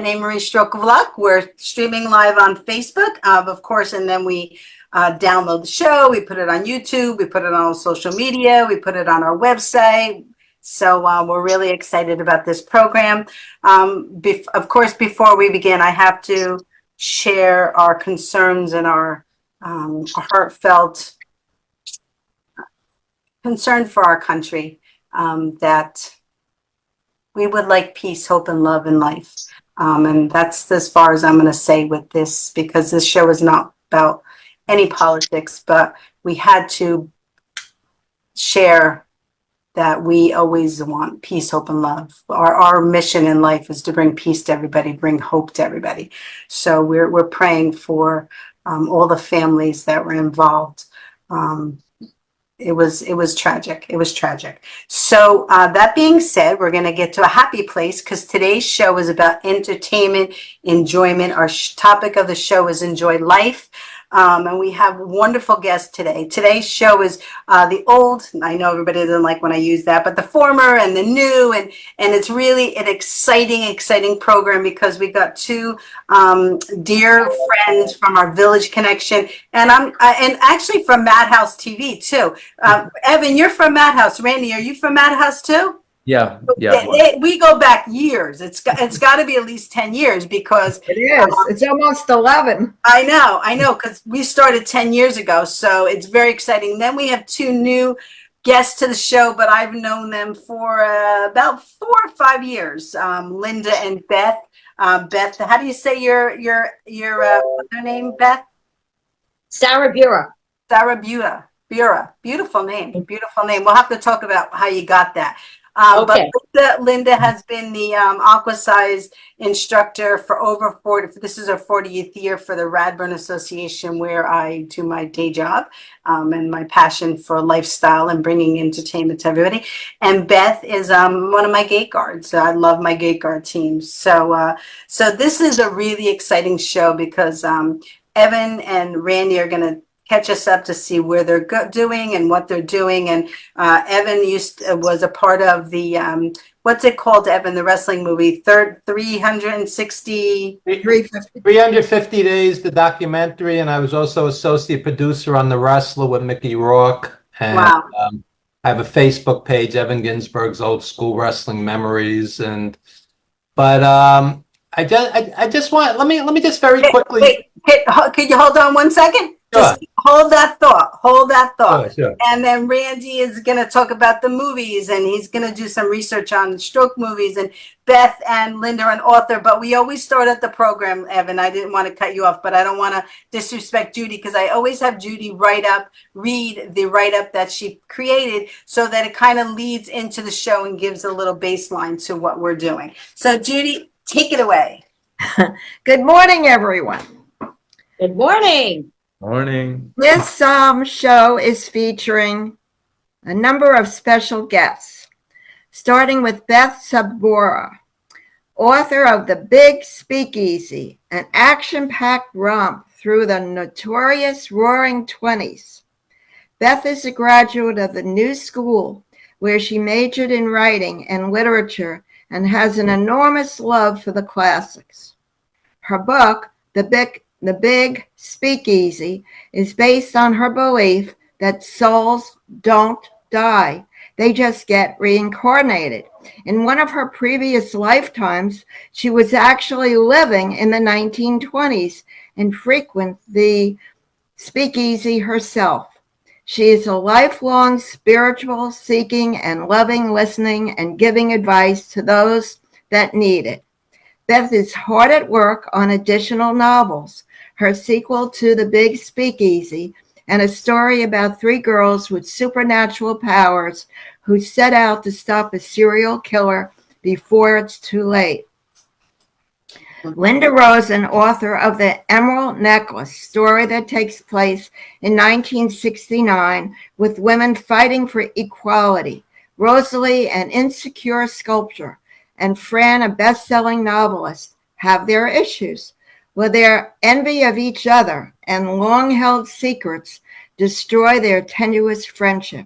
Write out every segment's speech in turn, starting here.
RenéMarie Stroke of Luck. We're streaming live on Facebook, of course, and then we download the show. We put it on YouTube. We put it on social media. We put it on our website. So we're really excited about this program. Of course, before we begin, I have to share our concerns and our heartfelt concern for our country, that we would like peace, hope, and love in life. And that's as far as I'm going to say with this, because this show is not about any politics, but we had to share that we always want peace, hope, and love. Our mission in life is to bring peace to everybody, bring hope to everybody. So we're praying for all the families that were involved. It was tragic. It was tragic. So that being said, we're going to get to a happy place because today's show is about entertainment, enjoyment. Our topic of the show is enjoy life. And we have wonderful guests today. Today's show is the old, I know everybody doesn't like when I use that, but the former and the new. And it's really an exciting program because we got two dear friends from our Village Connection. And and actually from Madhouse TV too. Evan, you're from Madhouse. Randy, are you from Madhouse too? Yeah. We go back years. It's got to be at least 10 years because it is. It's almost 11. I know, because we started 10 years ago. So it's very exciting. Then we have two new guests to the show, but I've known them for about 4 or 5 years. Linda and Beth. Beth, how do you say your what's her name, Beth? Sarabura. Sarabura. Beautiful name. We'll have to talk about how you got that. Okay. But Linda has been the aqua size instructor for over 40. This is her 40th year for the Radburn Association, where I do my day job and my passion for lifestyle and bringing entertainment to everybody. And Beth is one of my gate guards. I love my gate guard team. So this is a really exciting show because Evan and Randy are going to catch us up to see where they're doing and what they're doing. And Evan was a part of the what's it called, Evan? The wrestling movie, 350 Days, the documentary, and I was also associate producer on The Wrestler with Mickey Rourke. And wow. I have a Facebook page, Evan Ginsberg's Old School Wrestling Memories, but I just want let me just very quickly. Wait, could you hold on 1 second? Sure. Just hold that thought. Sure. And then Randy is going to talk about the movies, and he's going to do some research on stroke movies. And Beth and Linda are an author, but we always start at the program, Evan. I didn't want to cut you off, but I don't want to disrespect Judy because I always have Judy read the write-up that she created so that it kind of leads into the show and gives a little baseline to what we're doing. So Judy, take it away. Good morning, everyone. Good morning. Morning. This show is featuring a number of special guests, starting with Beth Sarabura, author of The Big Speakeasy, an action-packed romp through the notorious Roaring 20s. Beth is a graduate of the New School, where she majored in writing and literature and has an enormous love for the classics. Her book, The Big Speakeasy, is based on her belief that souls don't die. They just get reincarnated. In one of her previous lifetimes, she was actually living in the 1920s and frequent the speakeasy herself. She is a lifelong spiritual seeking and loving listening and giving advice to those that need it. Beth is hard at work on additional novels, her sequel to The Big Speakeasy, and a story about 3 girls with supernatural powers who set out to stop a serial killer before it's too late. Linda Rosen, author of The Emerald Necklace, story that takes place in 1969 with women fighting for equality. Rosalee, an insecure sculptor, and Fran, a best-selling novelist, have their issues. Will their envy of each other and long-held secrets destroy their tenuous friendship?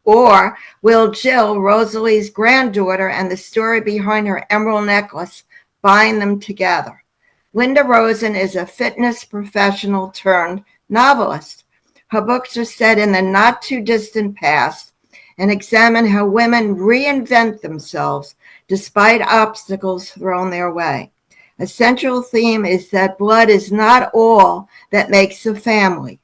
Or will Jill, Rosalee's granddaughter, and the story behind her emerald necklace bind them together? Linda Rosen is a fitness professional turned novelist. Her books are set in the not-too-distant past and examine how women reinvent themselves despite obstacles thrown their way. A central theme is that blood is not all that makes a family,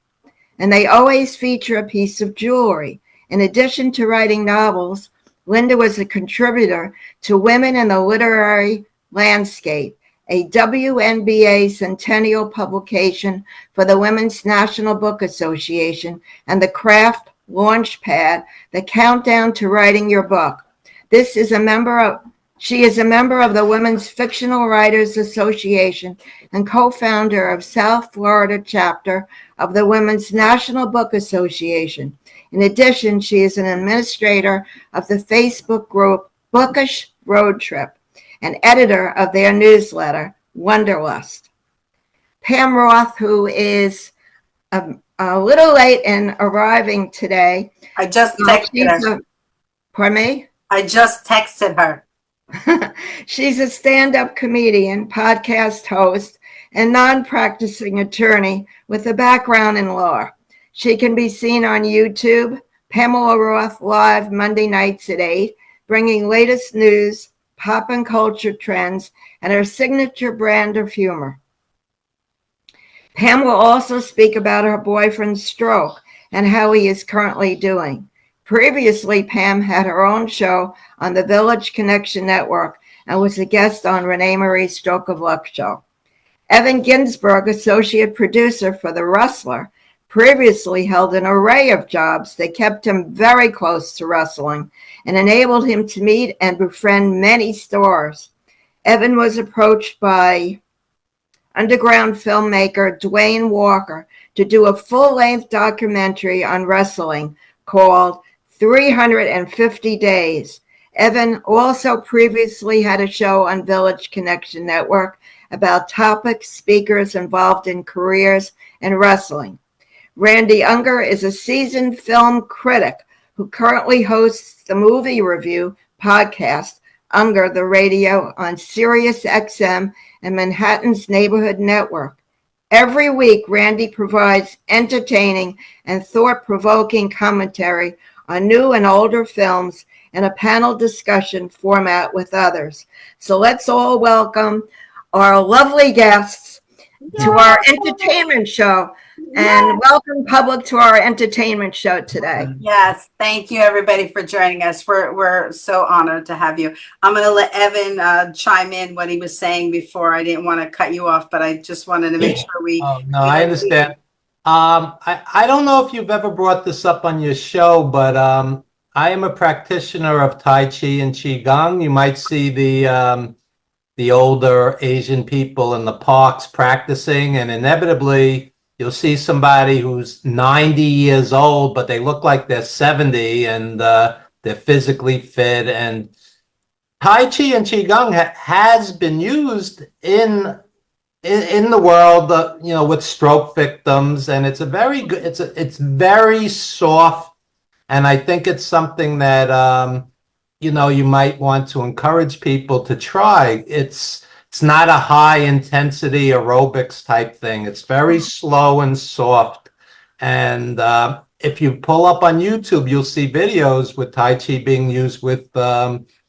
and they always feature a piece of jewelry. In addition to writing novels, Linda was a contributor to Women in the Literary Landscape, a WNBA centennial publication for the Women's National Book Association and the Craft Launchpad, the countdown to writing your book. She is a member of the Women's Fictional Writers Association and co-founder of South Florida chapter of the Women's National Book Association. In addition, she is an administrator of the Facebook group Bookish Road Trip and editor of their newsletter, Wonderlust. Pam Roth, who is a little late in arriving today. I just texted her. Pardon me? I just texted her. She's a stand-up comedian, podcast host, and non-practicing attorney with a background in law. She can be seen on YouTube, Pamela Roth Live Monday nights at 8, bringing latest news, pop and culture trends, and her signature brand of humor. Pam will also speak about her boyfriend's stroke and how he is currently doing. Previously, Pam had her own show on the Village Connection Network and was a guest on RenéMarie's Stroke of Luck show. Evan Ginsberg, associate producer for The Rustler, previously held an array of jobs that kept him very close to wrestling and enabled him to meet and befriend many stars. Evan was approached by underground filmmaker Dwayne Walker to do a full-length documentary on wrestling called 350 Days. Evan also previously had a show on Village Connection Network about topics, speakers involved in careers in wrestling. Randy Unger is a seasoned film critic who currently hosts the movie review podcast, Unger the Radio, on Sirius XM and Manhattan's Neighborhood Network. Every week, Randy provides entertaining and thought-provoking commentary on new and older films in a panel discussion format with others. So let's all welcome our lovely guests to our entertainment show. And welcome public to our entertainment show today. Yes, thank you everybody for joining us. We're so honored to have you. I'm going to let Evan chime in what he was saying before. I didn't want to cut you off, but I just wanted to make sure we. Oh, no, I understand. I don't know if you've ever brought this up on your show, but I am a practitioner of Tai Chi and Qigong. You might see the older Asian people in the parks practicing, and inevitably you'll see somebody who's 90 years old, but they look like they're 70 and they're physically fit. And Tai Chi and Qigong has been used in the world, with stroke victims, and it's a very good. It's very soft, and I think it's something that you might want to encourage people to try. It's not a high intensity aerobics type thing. It's very slow and soft. And if you pull up on YouTube, you'll see videos with Tai Chi being used with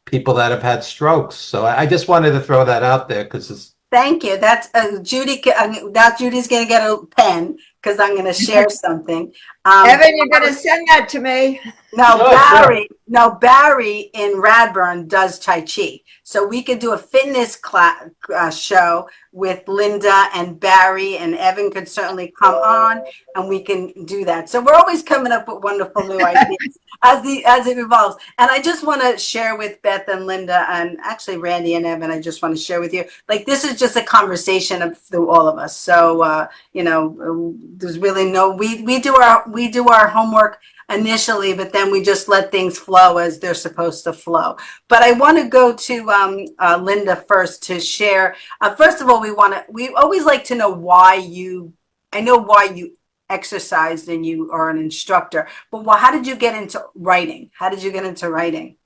people that have had strokes. So I just wanted to throw that out there because it's. Thank you. That's Judy. Now Judy's going to get a pen because I'm going to share something. Evan, you're going to send that to me. No, Sure, Barry. Sure. No, Barry in Radburn does Tai Chi, so we could do a fitness class show with Linda and Barry, and Evan could certainly come on, and we can do that. So we're always coming up with wonderful new ideas as it evolves. And I just want to share with Beth and Linda, and actually Randy and Evan. I just want to share with you, like, this is just a conversation through all of us. So there's really no. We do our homework initially, but then we just let things flow as they're supposed to flow. But I want to go to Linda first to share. First of all, we always like to know why you. I know why you exercised and you are an instructor, but how did you get into writing? How did you get into writing?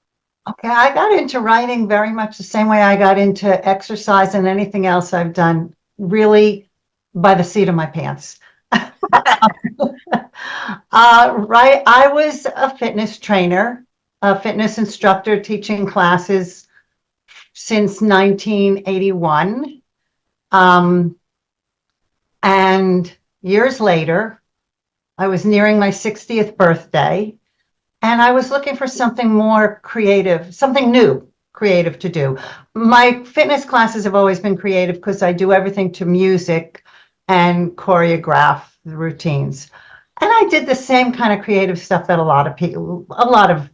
Okay, I got into writing very much the same way I got into exercise and anything else I've done, really by the seat of my pants. Right. I was a fitness trainer, a fitness instructor, teaching classes since 1981. And years later, I was nearing my 60th birthday, and I was looking for something more creative, something new, creative to do. My fitness classes have always been creative because I do everything to music and choreograph the routines. And I did the same kind of creative stuff that a lot of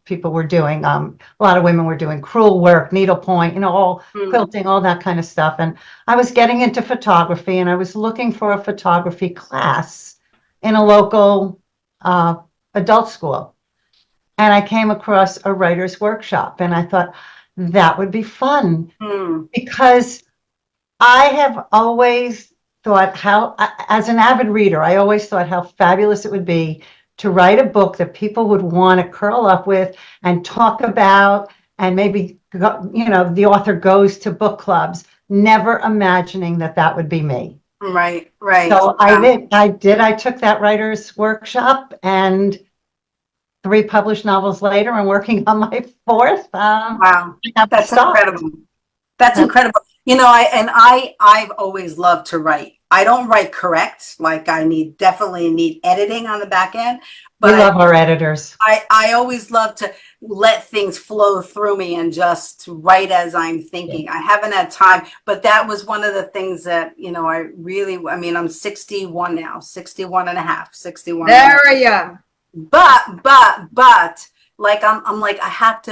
people were doing. A lot of women were doing crewel work, needlepoint, all quilting, all that kind of stuff. And I was getting into photography, and I was looking for a photography class in a local adult school. And I came across a writer's workshop, and I thought that would be fun because I have always thought as an avid reader, I always thought how fabulous it would be to write a book that people would want to curl up with and talk about, and maybe, the author goes to book clubs, never imagining that would be me. Right. So I took that writer's workshop, and 3 published novels later, I'm working on my 4th. Wow, that's incredible. That's incredible. I've always loved to write. I don't write correct. Like definitely need editing on the back end. But we love our editors. I always love to let things flow through me and just write as I'm thinking. I haven't had time, but that was one of the things that, I'm 61 now, 61 and a half, 61. Very young. But like I'm like I have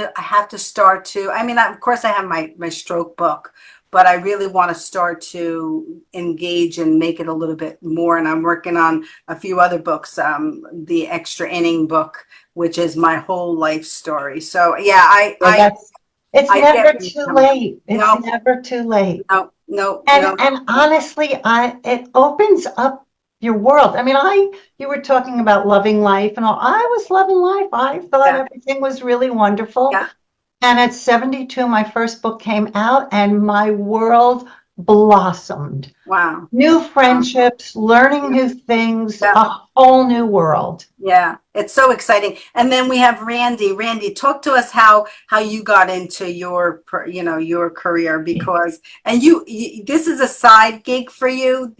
to start to, of course I have my stroke book, but I really want to start to engage and make it a little bit more. And I'm working on a few other books, the Extra Inning book, which is my whole life story. So yeah, it's never too late. It's never too late. No. And honestly, it opens up your world. You were talking about loving life and all. I was loving life. I thought everything was really wonderful. Yeah. And at 72, my first book came out, and my world blossomed. Wow. New friendships, learning new things, Yeah. a whole new world. Yeah, it's so exciting. And then we have Randy. Randy, talk to us how you got into your career, because you this is a side gig for you,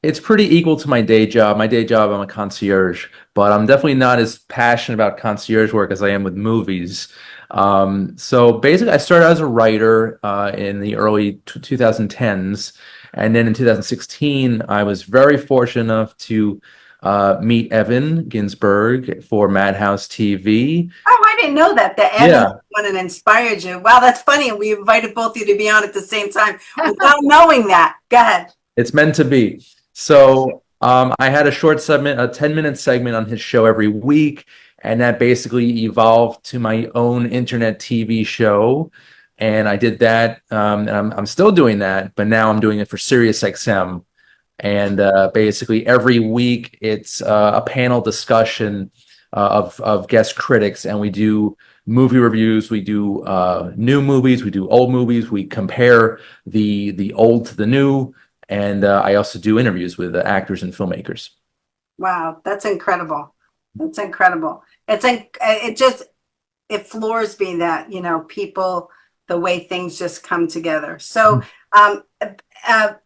it's pretty equal to my day job. My day job, I'm a concierge, but I'm definitely not as passionate about concierge work as I am with movies. So basically, I started as a writer in the early 2010s. And then in 2016, I was very fortunate enough to meet Evan Ginsberg for Madhouse TV. Oh, I didn't know that Evan one and inspired you. Wow, that's funny. We invited both of you to be on at the same time without knowing that. Go ahead. It's meant to be. So I had a short segment, a 10-minute segment on his show every week, and that basically evolved to my own internet TV show. And I did that, and I'm still doing that, but now I'm doing it for SiriusXM. And basically every week it's a panel discussion of guest critics, and we do movie reviews, we do new movies, we do old movies, we compare the old to the new, and I also do interviews with actors and filmmakers. Wow, that's incredible. That's incredible. It floors me that, people, the way things just come together. So, Evan,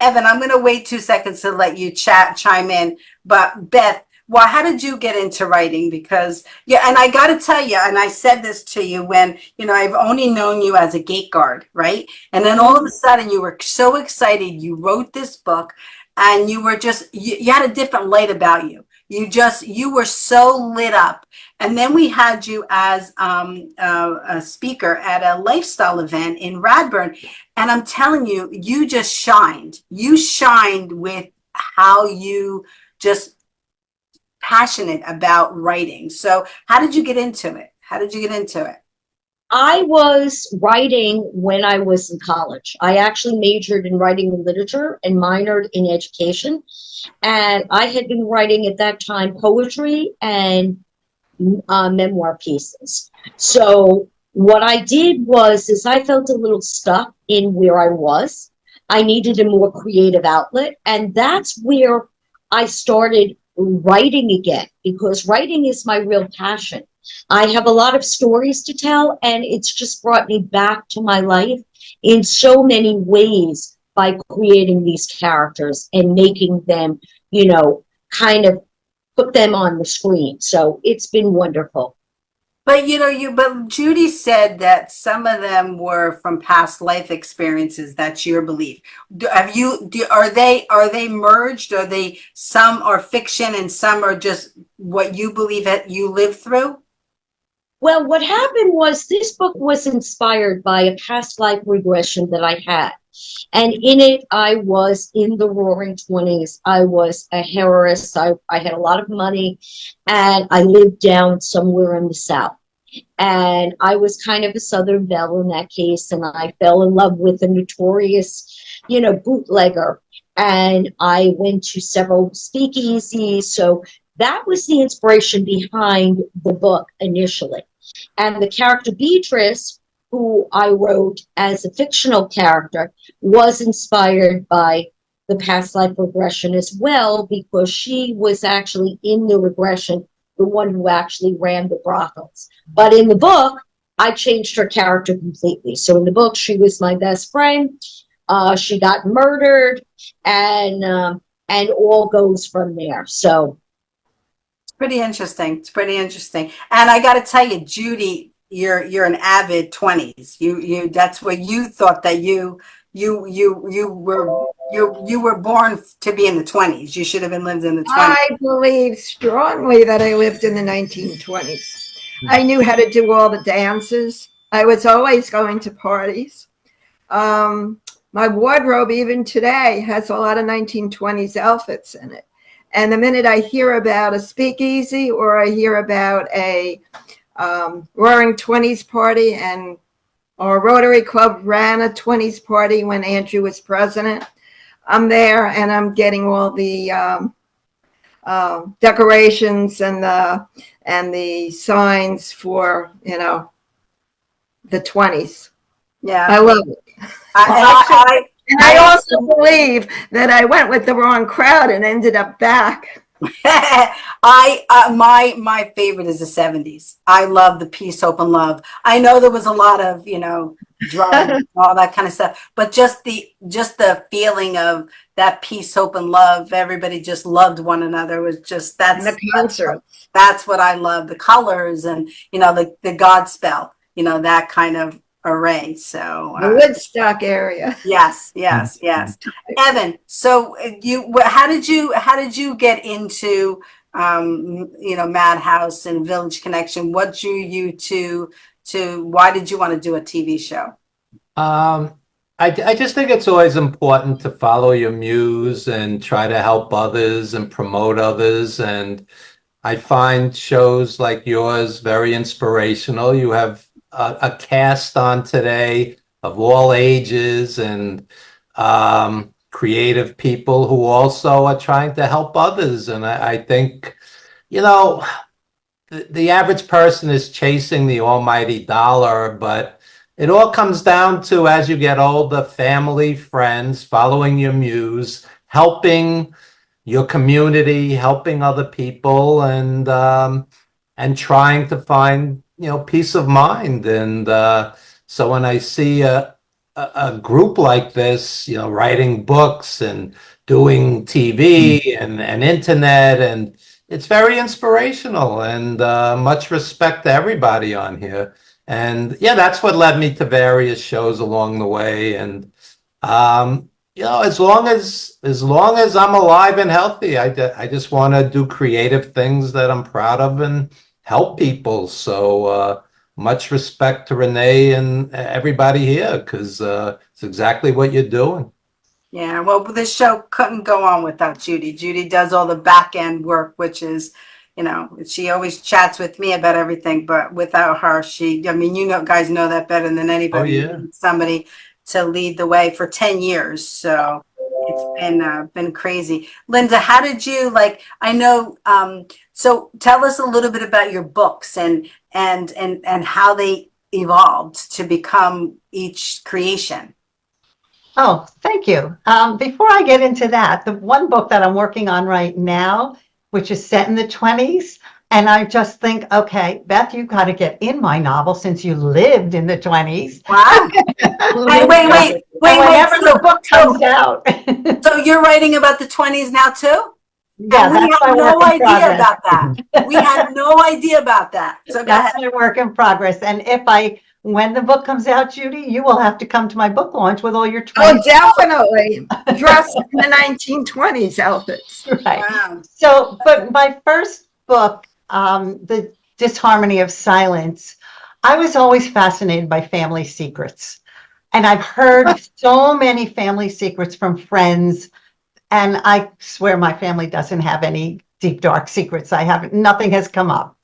I'm going to wait 2 seconds to let you chime in. But Beth, how did you get into writing? Because, and I got to tell you, and I said this to you when, I've only known you as a gate guard, right? And then all of a sudden you were so excited. You wrote this book, and you were you had a different light about you. You were so lit up. And then we had you as a speaker at a lifestyle event in Radburn. And I'm telling you, you just shined. You shined with how you just passionate about writing. So how did you get into it? I was writing when I was in college. I actually majored in writing and literature and minored in education. And I had been writing at that time poetry and memoir pieces. So what I did is I felt a little stuck in where I was. I needed a more creative outlet. And that's where I started writing again, because writing is my real passion. I have a lot of stories to tell, and it's just brought me back to my life in so many ways by creating these characters and making them, kind of put them on the screen. So it's been wonderful. But but Judy said that some of them were from past life experiences. That's your belief. Are they merged? Are they, some are fiction and some are just what you believe that you lived through? Well, what happened was this book was inspired by a past life regression that I had. And in it, I was in the roaring 20s. I was a heiress. I had a lot of money, and I lived down somewhere in the South. And I was kind of a Southern belle in that case, and I fell in love with a notorious, bootlegger. And I went to several speakeasies. So that was the inspiration behind the book initially. And the character Beatrice, who I wrote as a fictional character, was inspired by the past life regression as well, because she was actually in the regression the one who actually ran the brothels. But in the book, I changed her character completely. So in the book, she was my best friend. She got murdered, and all goes from there. So Pretty interesting. It's pretty interesting. And I got to tell you, Judy, you're an avid 20s. You that's what you thought, that you were born to be in the 20s. You should have been lived in the 20s. I believe strongly that I lived in the 1920s. I knew how to do all the dances. I was always going to parties. My wardrobe, even today, has a lot of 1920s outfits in it. And the minute I hear about a speakeasy or I hear about a roaring 20s party, and our Rotary Club ran a 20s party when Andrew was president, I'm there and I'm getting all the decorations and the signs for the 20s. Yeah. I love it. And I also believe that I went with the wrong crowd and ended up back. My favorite is the 70s. I love the peace, hope, and love. I know there was a lot of drugs and all that kind of stuff, but just the feeling of that peace, hope, and love. Everybody just loved one another. It was just that's what I love. The colors and the Godspell. That kind of array. So the Woodstock area. Yes. Evan, so how did you get into Madhouse and Village Connection? What drew you to why did you want to do a TV show? I just think it's always important to follow your muse and try to help others and promote others. And I find shows like yours very inspirational. You have a cast on today of all ages and creative people who also are trying to help others. And I think, the average person is chasing the almighty dollar, but it all comes down to, as you get older, family, friends, following your muse, helping your community, helping other people, and trying to find peace of mind. And so when I see a group like this, writing books and doing TV and internet, and it's very inspirational, and much respect to everybody on here. And yeah, that's what led me to various shows along the way. And as long as I'm alive and healthy, I just want to do creative things that I'm proud of and help people. So much respect to Renee and everybody here, because it's exactly what you're doing. Yeah, well, this show couldn't go on without Judy. Judy does all the back end work, which is, she always chats with me about everything, but without her, guys know that better than anybody. Oh, yeah. Somebody to lead the way for 10 years. So it's been crazy. Linda, how did you I know, so tell us a little bit about your books and how they evolved to become each creation. Oh, thank you. Before I get into that, the one book that I'm working on right now, which is set in the 20s, and I just think, okay, Beth, you've got to get in my novel since you lived in the 20s. Wow. Wait. Whenever the book comes out. So you're writing about the 20s now too? Yeah, And we that's my had work no in idea progress. about that. We had no idea about that. So go That's ahead. my work in progress. And when the book comes out, Judy, you will have to come to my book launch with all your 20. Oh, definitely. Dressed in the 1920s outfits. Right. Wow. So, but my first book, The Disharmony of Silence, I was always fascinated by family secrets. And I've heard so many family secrets from friends. And I swear my family doesn't have any deep, dark secrets. Nothing has come up.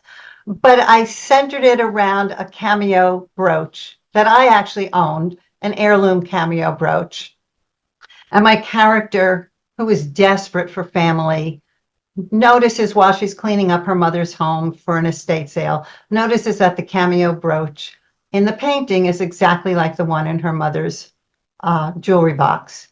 But I centered it around a cameo brooch that I actually owned, an heirloom cameo brooch. And my character, who is desperate for family, notices while she's cleaning up her mother's home for an estate sale, notices that the cameo brooch in the painting is exactly like the one in her mother's jewelry box.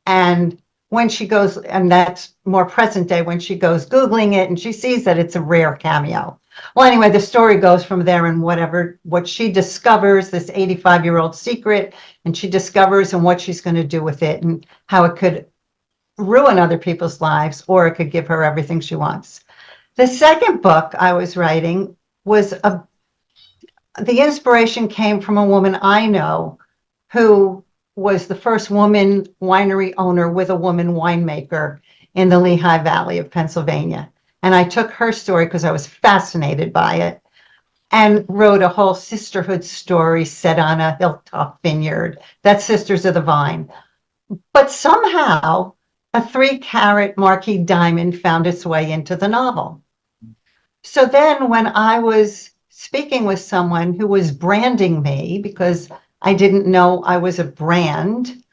And when she goes, and that's more present day, when she goes Googling it and she sees that it's a rare cameo. Well, anyway, the story goes from there, and what she discovers, this 85-year-old secret, and she discovers and what she's going to do with it and how it could ruin other people's lives or it could give her everything she wants. The second book I was writing was the inspiration came from a woman I know who was the first woman winery owner with a woman winemaker in the Lehigh Valley of Pennsylvania. And I took her story because I was fascinated by it and wrote a whole sisterhood story set on a hilltop vineyard. That's Sisters of the Vine. But somehow a 3-carat marquise diamond found its way into the novel. So then when I was speaking with someone who was branding me because I didn't know I was a brand,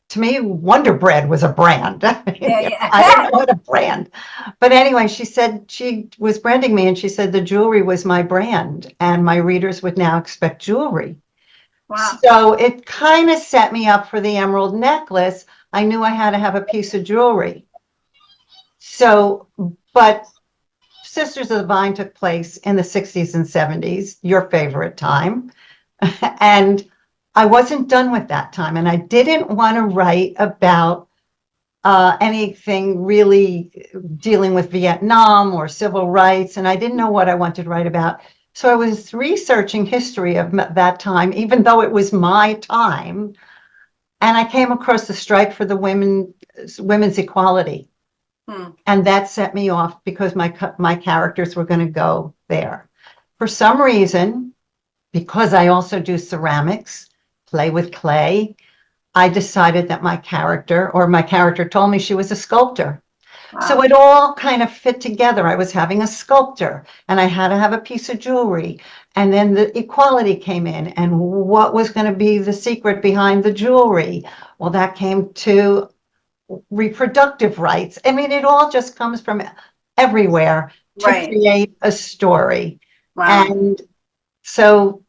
to me, Wonder Bread was a brand. Yeah. I didn't know what a brand. But anyway, she said she was branding me and she said the jewelry was my brand and my readers would now expect jewelry. Wow. So it kind of set me up for the emerald necklace. I knew I had to have a piece of jewelry. So, but Sisters of the Vine took place in the 60s and 70s, your favorite time. And I wasn't done with that time. And I didn't want to write about anything really dealing with Vietnam or civil rights. And I didn't know what I wanted to write about. So I was researching history of that time, even though it was my time. And I came across the strike for the women's equality. And that set me off because my characters were going to go there. For some reason, because I also do ceramics, play with clay, I decided that my character told me she was a sculptor. Wow. So it all kind of fit together. I was having a sculptor and I had to have a piece of jewelry. And then the equality came in and what was going to be the secret behind the jewelry? Well, that came to reproductive rights. I mean, it all just comes from everywhere to Right. create a story. Wow. And so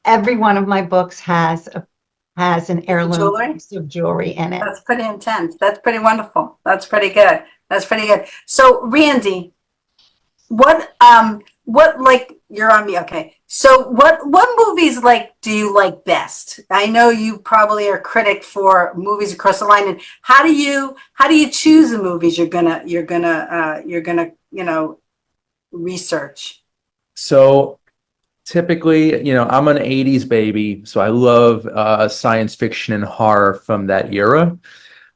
every one of my books has an heirloom Jewelry? piece of jewelry in it. That's pretty intense. That's pretty wonderful. That's pretty good. That's pretty good. So Randy, what like you're on me, okay. So what movies like do you like best? I know you probably are a critic for movies across the line, and how do you choose the movies you're gonna research? So typically, I'm an 80s baby, so I love science fiction and horror from that era.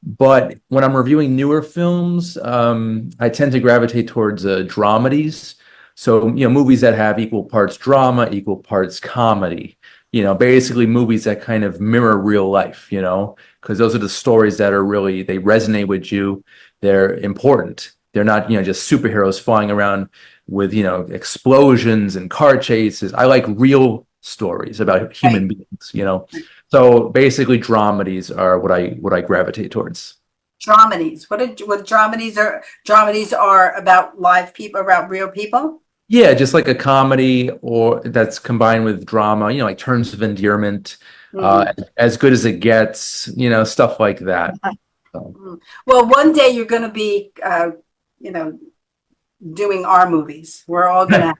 But when I'm reviewing newer films, I tend to gravitate towards dramedies. So, movies that have equal parts drama, equal parts comedy. Basically movies that kind of mirror real life, because those are the stories that are really, they resonate with you. They're important. They're not, just superheroes flying around with, explosions and car chases. I like real stories about human beings, So basically dramedies are what I gravitate towards. Dramedies. What dramedies are? Dramedies are about live people, about real people? Yeah, just like a comedy or that's combined with drama, like Terms of Endearment, As Good as It Gets, stuff like that. So. Well, one day you're going to be, doing our movies. We're all going to have,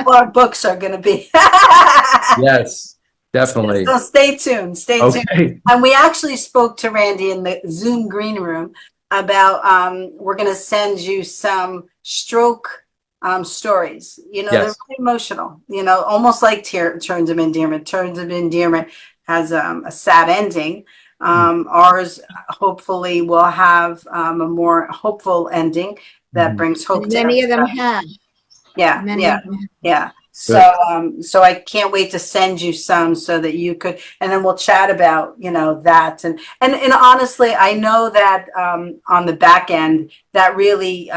all our books are going to be. Yes, definitely. So stay tuned. Stay tuned. Okay. And we actually spoke to Randy in the Zoom green room about we're going to send you some stroke stories. You know, they're Yes. really emotional, you know, almost like Terms of Endearment. Terms of Endearment has a sad ending. Ours hopefully will have a more hopeful ending that brings hope to Many of them everybody. have. Yeah, Many yeah, of them. yeah. So I can't wait to send you some so that you could, and then we'll chat about, you know, that. And honestly, I know that on the back end, that really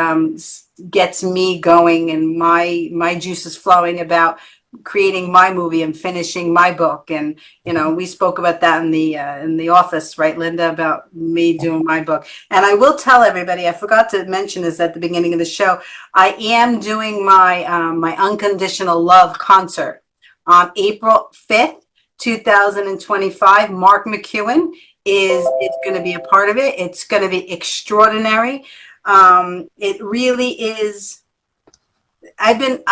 gets me going and my juices flowing about creating my movie and finishing my book. And, you know, we spoke about that in the office, right, Linda, about me doing my book. And I will tell everybody, I forgot to mention this at the beginning of the show, I am doing my my Unconditional Love concert on April 5th, 2025. Mark McEwen is going to be a part of it. It's going to be extraordinary. It really is. I've been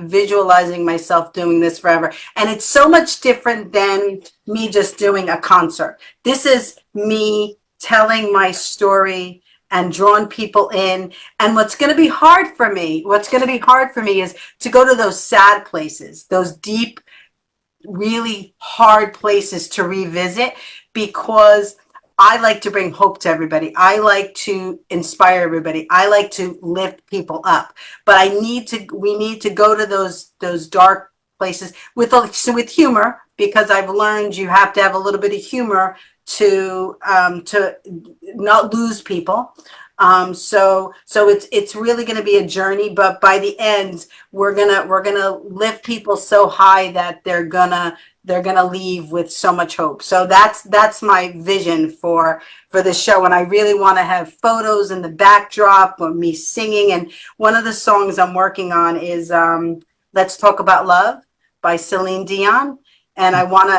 visualizing myself doing this forever. And it's so much different than me just doing a concert. This is me telling my story and drawing people in. And what's going to be hard for me is to go to those sad places, those deep, really hard places to revisit, because I like to bring hope to everybody. I like to inspire everybody. I like to lift people up. But we need to go to those dark places with humor, because I've learned you have to have a little bit of humor to not lose people. So it's really going to be a journey, but by the end, we're gonna lift people so high that they're gonna leave with so much hope. So that's my vision for the show. And I really want to have photos in the backdrop of me singing. And one of the songs I'm working on is Let's Talk About Love by Celine Dion. And I want to,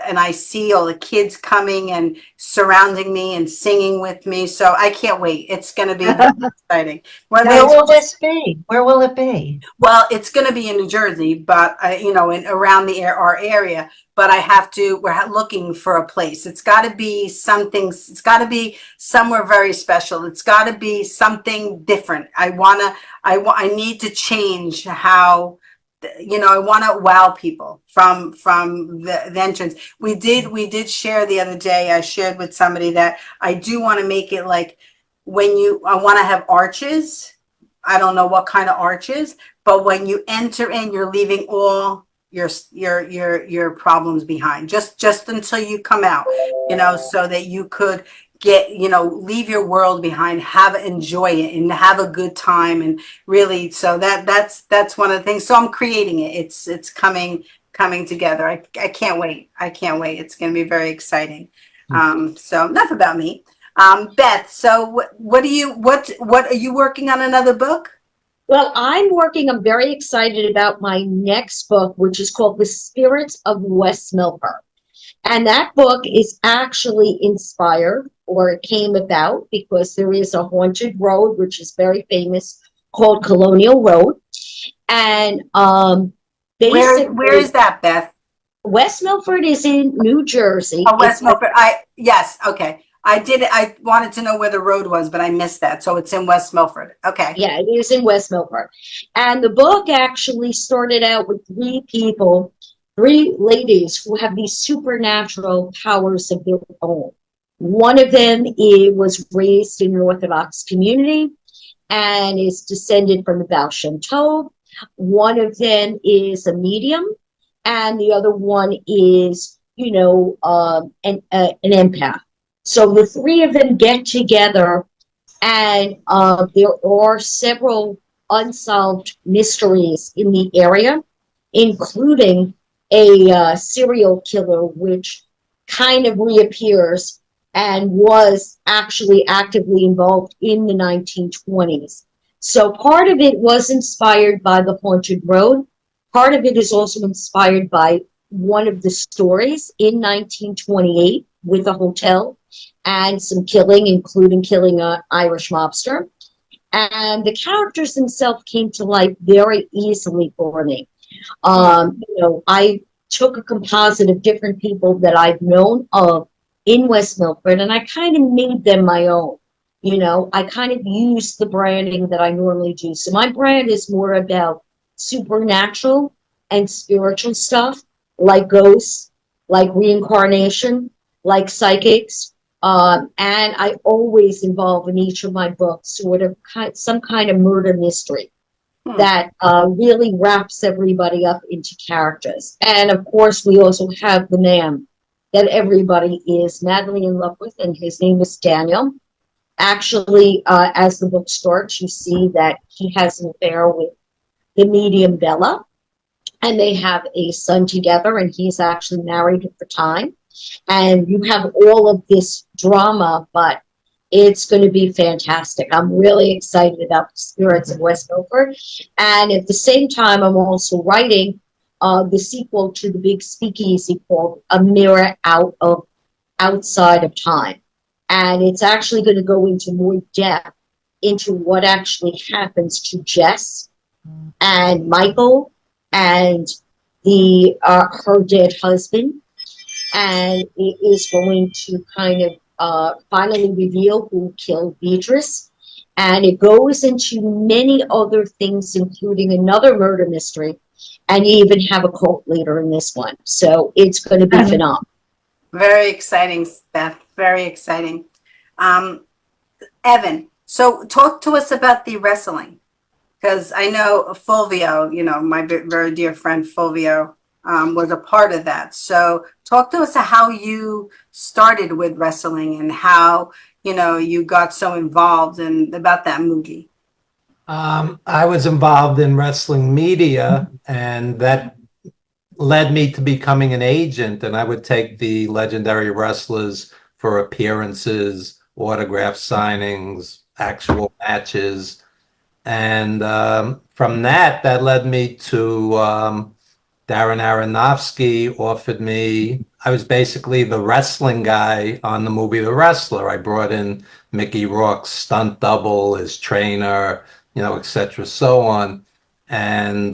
and I see all the kids coming and surrounding me and singing with me. So I can't wait. It's going to be very exciting. Where will this be? Where will it be? Well, it's going to be in New Jersey, but you know, around our area. But we're looking for a place. It's got to be something. It's got to be somewhere very special. It's got to be something different. I need to change how. You know, I want to wow people from the entrance. We did share the other day. I shared with somebody that I do want to make it like I want to have arches. I don't know what kind of arches, but when you enter in, you're leaving all your problems behind, just until you come out, you know, so that you could leave your world behind, enjoy it and have a good time. And really, so that's one of the things. So I'm creating it. It's coming together. I can't wait. It's going to be very exciting. So enough about me. Beth, so what are you working on, another book? Well, I'm very excited about my next book, which is called The Spirits of West Milford. And that book is actually inspired, or it came about, because there is a haunted road, which is very famous, called Colonial Road. And basically, Where is that, Beth? West Milford is in New Jersey. Oh, West Milford. Yes, okay. I wanted to know where the road was, but I missed that. So it's in West Milford. Okay. Yeah, it is in West Milford. And the book actually started out with three ladies who have these supernatural powers of their own. One of them was raised in an Orthodox community and is descended from the Baal Shem Tov. One of them is a medium, and the other one is, an empath. So the three of them get together, and there are several unsolved mysteries in the area, including a serial killer, which kind of reappears and was actually actively involved in the 1920s. So part of it was inspired by the haunted road. Part of it is also inspired by one of the stories in 1928 with a hotel and some killing, including killing an Irish mobster. And the characters themselves came to life very easily for me. I took a composite of different people that I've known of in West Milford, and I kind of made them my own. You know, I kind of used the branding that I normally do. So my brand is more about supernatural and spiritual stuff, like ghosts, like reincarnation, like psychics. And I always involve in each of my books sort of some kind of murder mystery that really wraps everybody up into characters. And of course, we also have the man that everybody is madly in love with, and his name is Daniel. Actually, as the book starts, you see that he has an affair with the medium Bella, and they have a son together, and he's actually married at the time. And you have all of this drama, but it's going to be fantastic. I'm really excited about the spirits of West Milford. And at the same time, I'm also writing the sequel to the Big Speakeasy called A Mirror Outside of Time. And it's actually going to go into more depth into what actually happens to Jess and Michael and her dead husband. And it is going to kind of finally reveal who killed Beatrice. And it goes into many other things, including another murder mystery. And you even have a cult leader in this one. So it's going to be phenomenal. Very exciting, Beth. Very exciting. Evan, so talk to us about the wrestling. Because I know Fulvio, you know, my very dear friend Fulvio, was a part of that. So talk to us how you started with wrestling and how, you know, you got so involved and about that movie. I was involved in wrestling media, and that led me to becoming an agent, and I would take the legendary wrestlers for appearances, autograph signings, actual matches. And from that led me to Darren Aronofsky offered me, I was basically the wrestling guy on the movie The Wrestler. I brought in Mickey Rourke's stunt double, his trainer, you know, etc., so on. And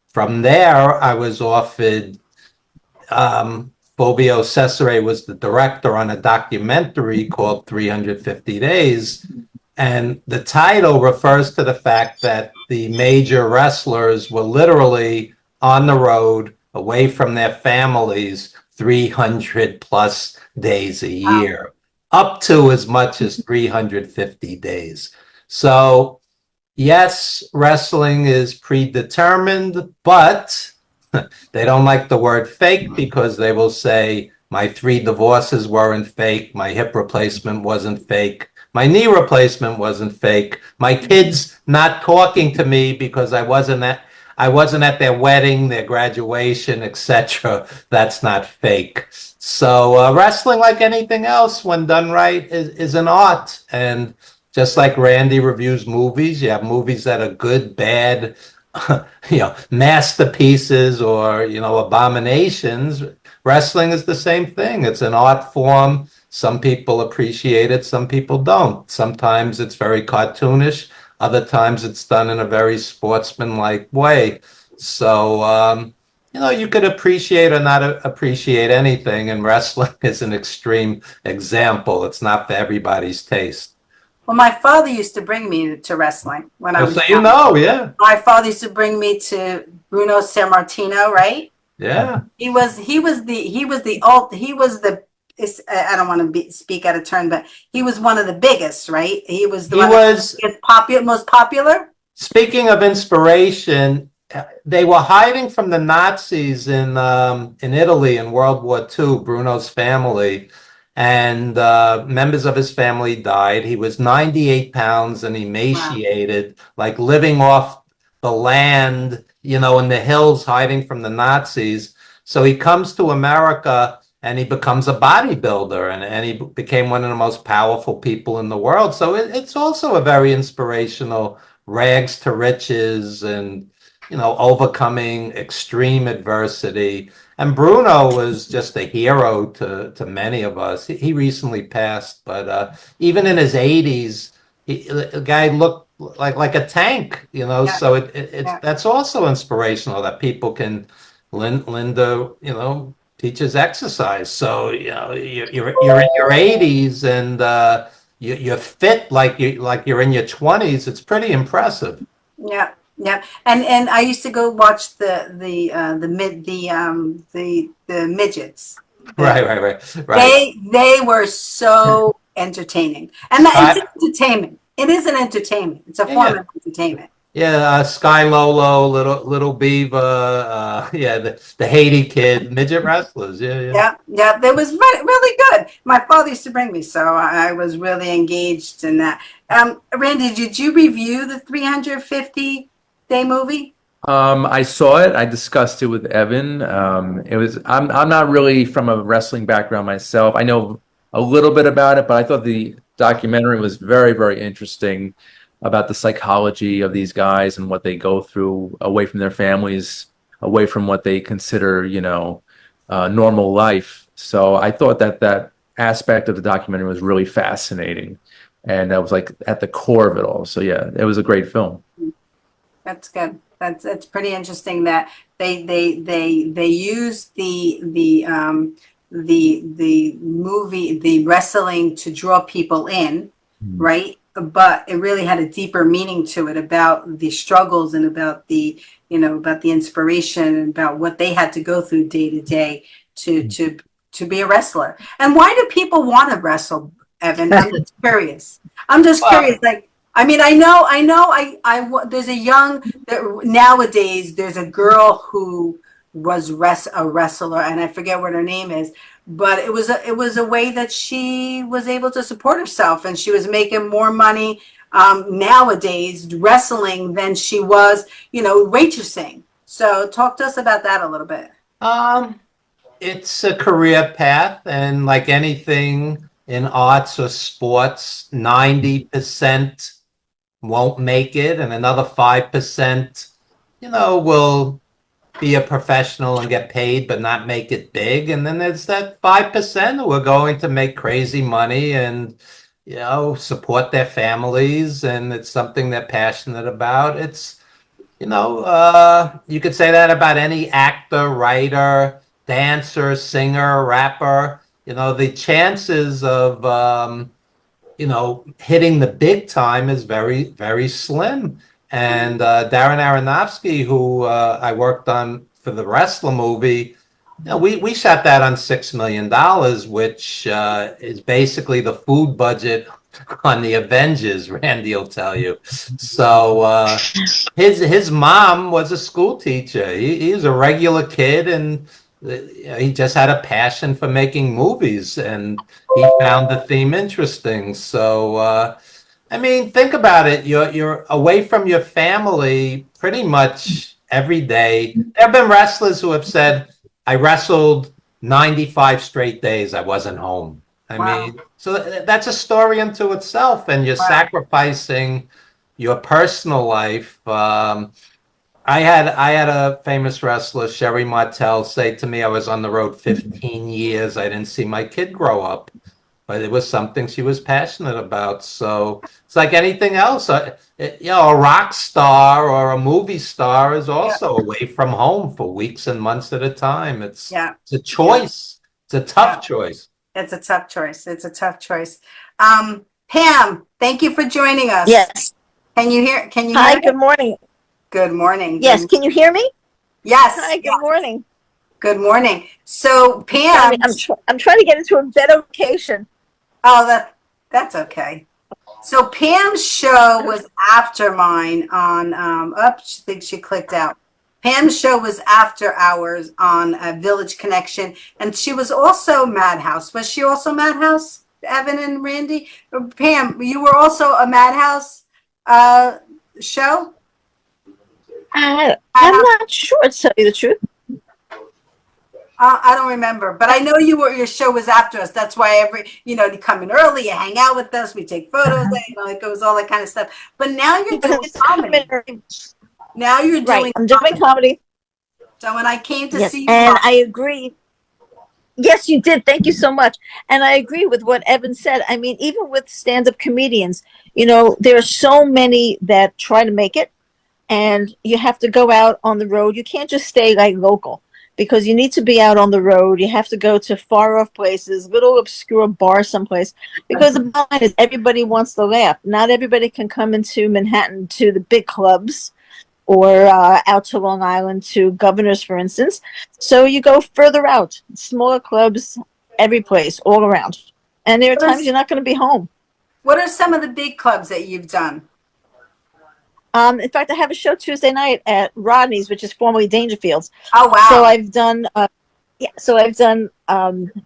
from there, I was offered, Fulvio Cesare was the director on a documentary called 350 Days. And the title refers to the fact that the major wrestlers were literally on the road, away from their families, 300 plus days a year, up to as much as 350 days. So, yes, wrestling is predetermined, but they don't like the word fake because they will say, my 3 divorces weren't fake, my hip replacement wasn't fake, my knee replacement wasn't fake, my kids not talking to me because I wasn't at their wedding, their graduation, etc. That's not fake. So wrestling, like anything else, when done right, is an art. And just like Randy reviews movies, you have movies that are good, bad, you know, masterpieces or, you know, abominations. Wrestling is the same thing. It's an art form. Some people appreciate it, some people don't. Sometimes it's very cartoonish. Other times it's done in a very sportsmanlike way. So, you know, you could appreciate or not appreciate anything, and wrestling is an extreme example. It's not for everybody's taste. Well, my father used to bring me to wrestling when I was So you young. know, yeah, My father used to bring me to Bruno Sammartino, right? yeah. He was I don't want to speak out of turn, but he was one of the biggest, right? He was the He one was, that was popular, most popular. speaking of inspiration, they were hiding from the Nazis in Italy in World War II, Bruno's family, and members of his family died. He was 98 pounds and emaciated, like living off the land, you know, in the hills, hiding from the Nazis. So he comes to America and he becomes a bodybuilder, and he became one of the most powerful people in the world. So it's also a very inspirational rags to riches and, you know, overcoming extreme adversity. And Bruno was just a hero to many of us. He recently passed, but even in his 80s, the guy looked like a tank, you know. Yeah. So it's Yeah. that's also inspirational that people can, Linda, you know, teaches exercise. So you're in your 80s and you're fit like you're in your 20s. It's pretty impressive. Yeah, yeah. And I used to go watch the midgets. Right. They were so entertaining. And it's Sky, entertainment. It is an entertainment. It's a yeah, form yeah. of entertainment. Yeah, Sky Lolo, little Beaver, yeah, the Haiti kid, midget wrestlers, yeah. Yeah, yeah. It was really good. My father used to bring me, so I was really engaged in that. Randy, did you review the 350-day movie? I saw it. I discussed it with Evan. I'm not really from a wrestling background myself. I know a little bit about it, but I thought the documentary was very, very interesting about the psychology of these guys and what they go through away from their families, away from what they consider, normal life. So I thought that aspect of the documentary was really fascinating, and that was like at the core of it all. So yeah, it was a great film. That's good. That's pretty interesting that they use the movie, the wrestling, to draw people in, right? But it really had a deeper meaning to it about the struggles and about about the inspiration and about what they had to go through day to day to be a wrestler. And why do people want to wrestle, Evan? I'm just curious. I'm just curious. Like, I mean, I know, there's nowadays, there's a girl who was a wrestler, and I forget what her name is, but it was a way that she was able to support herself, and she was making more money nowadays wrestling than she was, waitressing. So talk to us about that a little bit. It's a career path, and like anything in arts or sports, 90% won't make it, and another 5%, will be a professional and get paid but not make it big. And then there's that 5% who are going to make crazy money and support their families, and it's something they're passionate about. It's you could say that about any actor, writer, dancer, singer, rapper. The chances of hitting the big time is very, very slim. And Darren Aronofsky, who I worked on for the wrestler movie, we shot that on $6 million, which is basically the food budget on the Avengers, Randy will tell you. So his mom was a school teacher. He was a regular kid, and he just had a passion for making movies, and he found the theme interesting. So I mean, think about it. You're away from your family pretty much every day. There have been wrestlers who have said, "I wrestled 95 straight days. I wasn't home." I mean, so that's a story unto itself, and you're sacrificing your personal life. I had a famous wrestler, Sherry Martel, say to me, I was on the road 15 years. I didn't see my kid grow up, but it was something she was passionate about. So it's like anything else. A rock star or a movie star is also away from home for weeks and months at a time. It's a choice. It's a tough choice. It's a tough choice. It's a tough choice. Pam, thank you for joining us. Yes. Can you hear? Hi, me? good morning. Good morning. Yes, can you hear me? Yes. Hi, good morning. Good morning. So Pam, I'm trying to get into a better location. oh, that's okay. So Pam's show was after mine on I think she clicked out. Pam's show was after hours on Village Connection, and she was also Madhouse. Was she also Madhouse, Evan and Randy? Pam, you were also a Madhouse show? I'm not sure, to tell you the truth. I don't remember, but I know your show was after us. That's why you come in early, you hang out with us, we take photos, it goes all that kind of stuff. But now you're doing comedy. Now you're doing I'm doing comedy. So when I came to see you, and I agree. Yes, you did. Thank you so much. And I agree with what Evan said. I mean, even with stand-up comedians, there are so many that try to make it, and you have to go out on the road. You can't just stay like local, because you need to be out on the road. You have to go to far off places, little obscure bar someplace, because the bottom line is everybody wants to laugh. Not everybody can come into Manhattan to the big clubs or out to Long Island to Governor's, for instance. So you go further out, smaller clubs, every place, all around. And there are times you're not going to be home. What are some of the big clubs that you've done? In fact, I have a show Tuesday night at Rodney's, which is formerly Dangerfield's. Oh, wow. So I've done,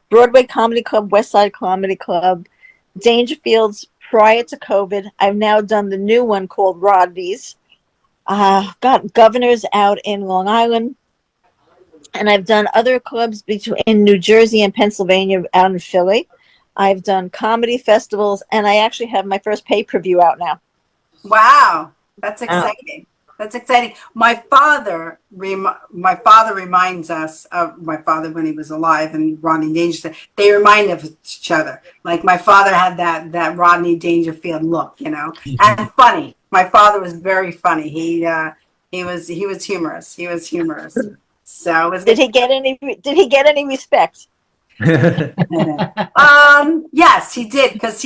Broadway Comedy Club, West Side Comedy Club, Dangerfield's prior to COVID. I've now done the new one called Rodney's. Got Governor's out in Long Island. And I've done other clubs in New Jersey and Pennsylvania, out in Philly. I've done comedy festivals, and I actually have my first pay-per-view out now. Wow. That's exciting. That's exciting. My father reminds us of my father when he was alive, and Rodney Dangerfield. They remind of each other. Like my father had that Rodney Dangerfield look, you know, and funny. My father was very funny. He was humorous. He was humorous. So did he get any respect? Yes, he did, because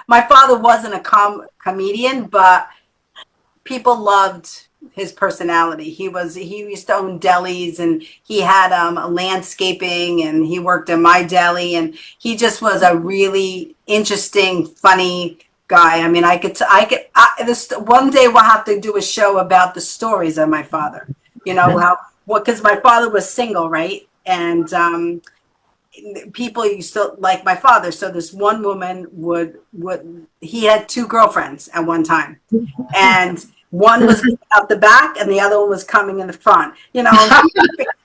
my father wasn't a comedian, but people loved his personality. He used to own delis, and he had landscaping, and he worked in my deli, and he just was a really interesting, funny guy. I mean, this one day we'll have to do a show about the stories of my father. You know because my father was single, right? And people used to like my father. So this one woman he had two girlfriends at one time, and one was out the back and the other one was coming in the front. You know,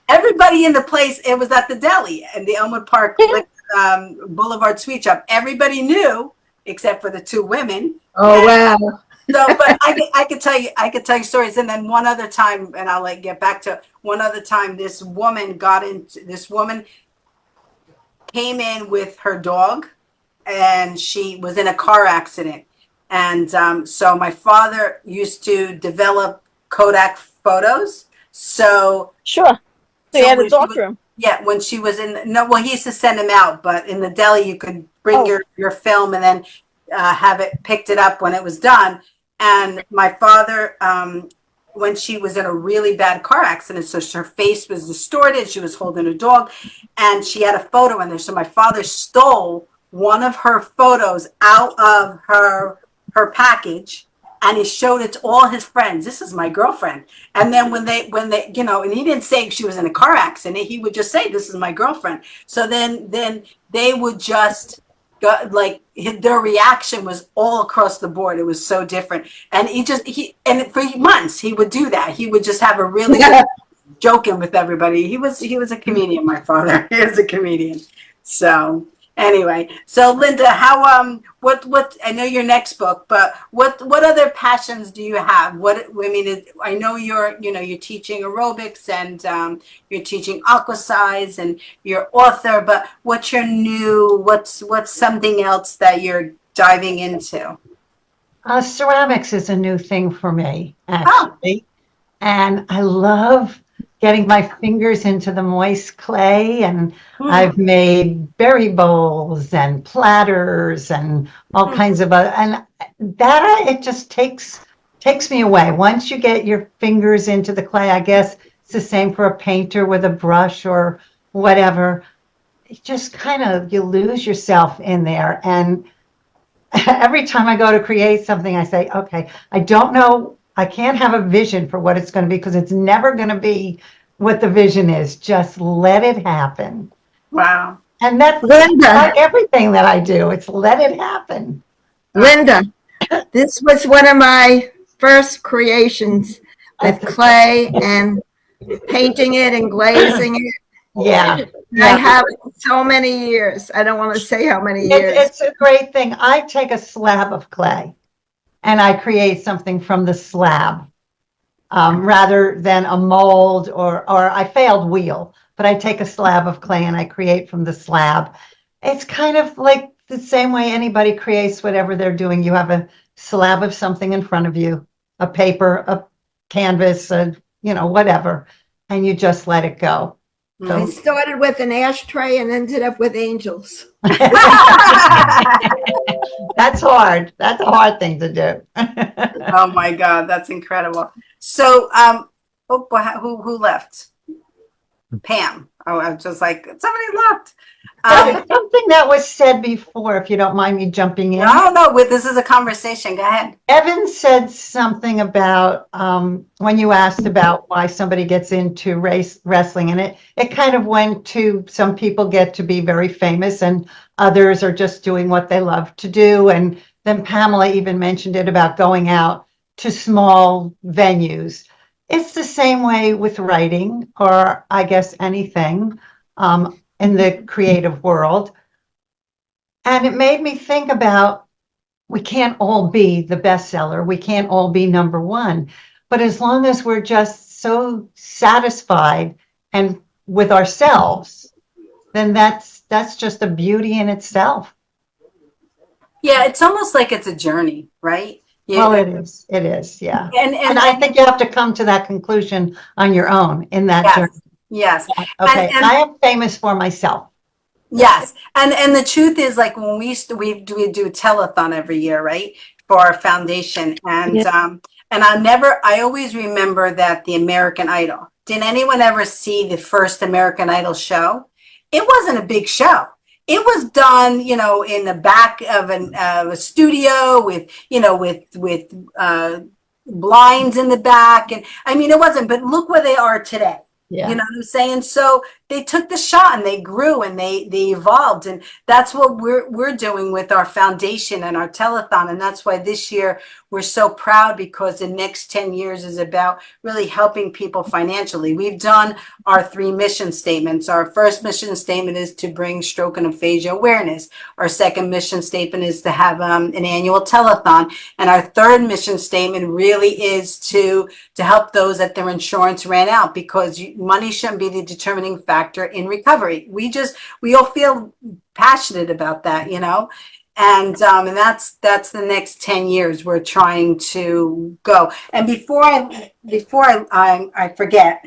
everybody in the place, it was at the deli and the Elmwood Park Boulevard Sweet Shop. Everybody knew except for the two women. Oh, wow. So, but I could tell you stories. And then one other time, and I'll get back to one other time, this woman came in with her dog, and she was in a car accident. And so my father used to develop Kodak photos. So sure. So you had a dog room. Yeah, when she was he used to send them out, but in the deli you could bring your film and then have it picked it up when it was done. And my father, when she was in a really bad car accident, so her face was distorted, she was holding a dog, and she had a photo in there. So my father stole one of her photos out of her package, and he showed it to all his friends. This is my girlfriend. And then when they and he didn't say she was in a car accident, he would just say, this is my girlfriend. So then they would just their reaction was all across the board. It was so different. And and for months he would do that. He would just have a really good joking with everybody. He was a comedian, my father. He was a comedian. So anyway, so Linda, how what I know your next book, but what other passions do you have? I know you're teaching aerobics, and you're teaching aquasize, and you're author, but what's something else that you're diving into? Ceramics is a new thing for me, actually. And I love getting my fingers into the moist clay, and I've made berry bowls and platters and all kinds of and that it just takes me away. Once you get your fingers into the clay, I guess it's the same for a painter with a brush or whatever. It just you lose yourself in there. And every time I go to create something, I say, okay, I don't know. I can't have a vision for what it's going to be, because it's never going to be what the vision is. Just let it happen. Wow. And that's like everything that I do. It's let it happen. Linda, this was one of my first creations with clay and painting it and glazing it. Yeah. I have so many years. I don't want to say how many years. It's a great thing. I take a slab of clay and I create something from the slab, rather than a mold or I failed wheel, but I take a slab of clay and I create from the slab. It's kind of like the same way anybody creates whatever they're doing. You have a slab of something in front of you, a paper, a canvas, whatever, and you just let it go. I started with an ashtray and ended up with angels. That's hard. That's a hard thing to do. Oh my God, that's incredible. So, who left? Pam. Oh, I was just like, somebody left. Something that was said before, if you don't mind me jumping in. No, this is a conversation. Go ahead. Evan said something about when you asked about why somebody gets into wrestling, and it kind of went to some people get to be very famous and others are just doing what they love to do. And then Pamela even mentioned it about going out to small venues. It's the same way with writing, or I guess anything in the creative world. And it made me think about, we can't all be the bestseller. We can't all be number one. But as long as we're just so satisfied and with ourselves, then that's just a beauty in itself. Yeah, it's almost like it's a journey, right? Well, it is. It is, yeah. And I think you have to come to that conclusion on your own in that yes, journey. yes. Okay, And I am famous for myself. yes, and the truth is, like, when we do a telethon every year, right, for our foundation, and I always remember that the American Idol. Did anyone ever see the first American Idol show? It wasn't a big show. It was done, in the back of a studio with, with blinds in the back, and I mean, it wasn't. But look where they are today. Yeah. You know what I'm saying? So they took the shot and they grew and they evolved, and that's what we're doing with our foundation and our telethon. And that's why this year we're so proud, because the next 10 years is about really helping people financially. We've done our 3 mission statements. Our first mission statement is to bring stroke and aphasia awareness. Our second mission statement is to have an annual telethon. And our third mission statement really is to help those that their insurance ran out, because money shouldn't be the determining factor in recovery. We all feel passionate about that, and that's the next 10 years we're trying to go. And before I forget,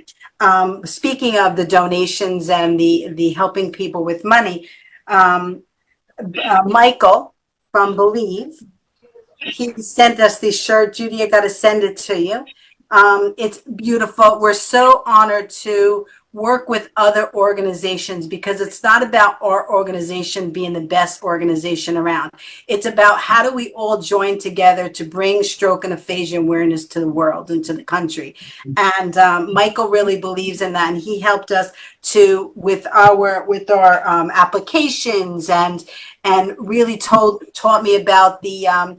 speaking of the donations and the helping people with money, Michael from Believe, he sent us this shirt. Judy, I got to send it to you. It's beautiful. We're so honored to work with other organizations, because it's not about our organization being the best organization around. It's about how do we all join together to bring stroke and aphasia awareness to the world and to the country. And Michael really believes in that, and he helped us with our applications, and really taught me about the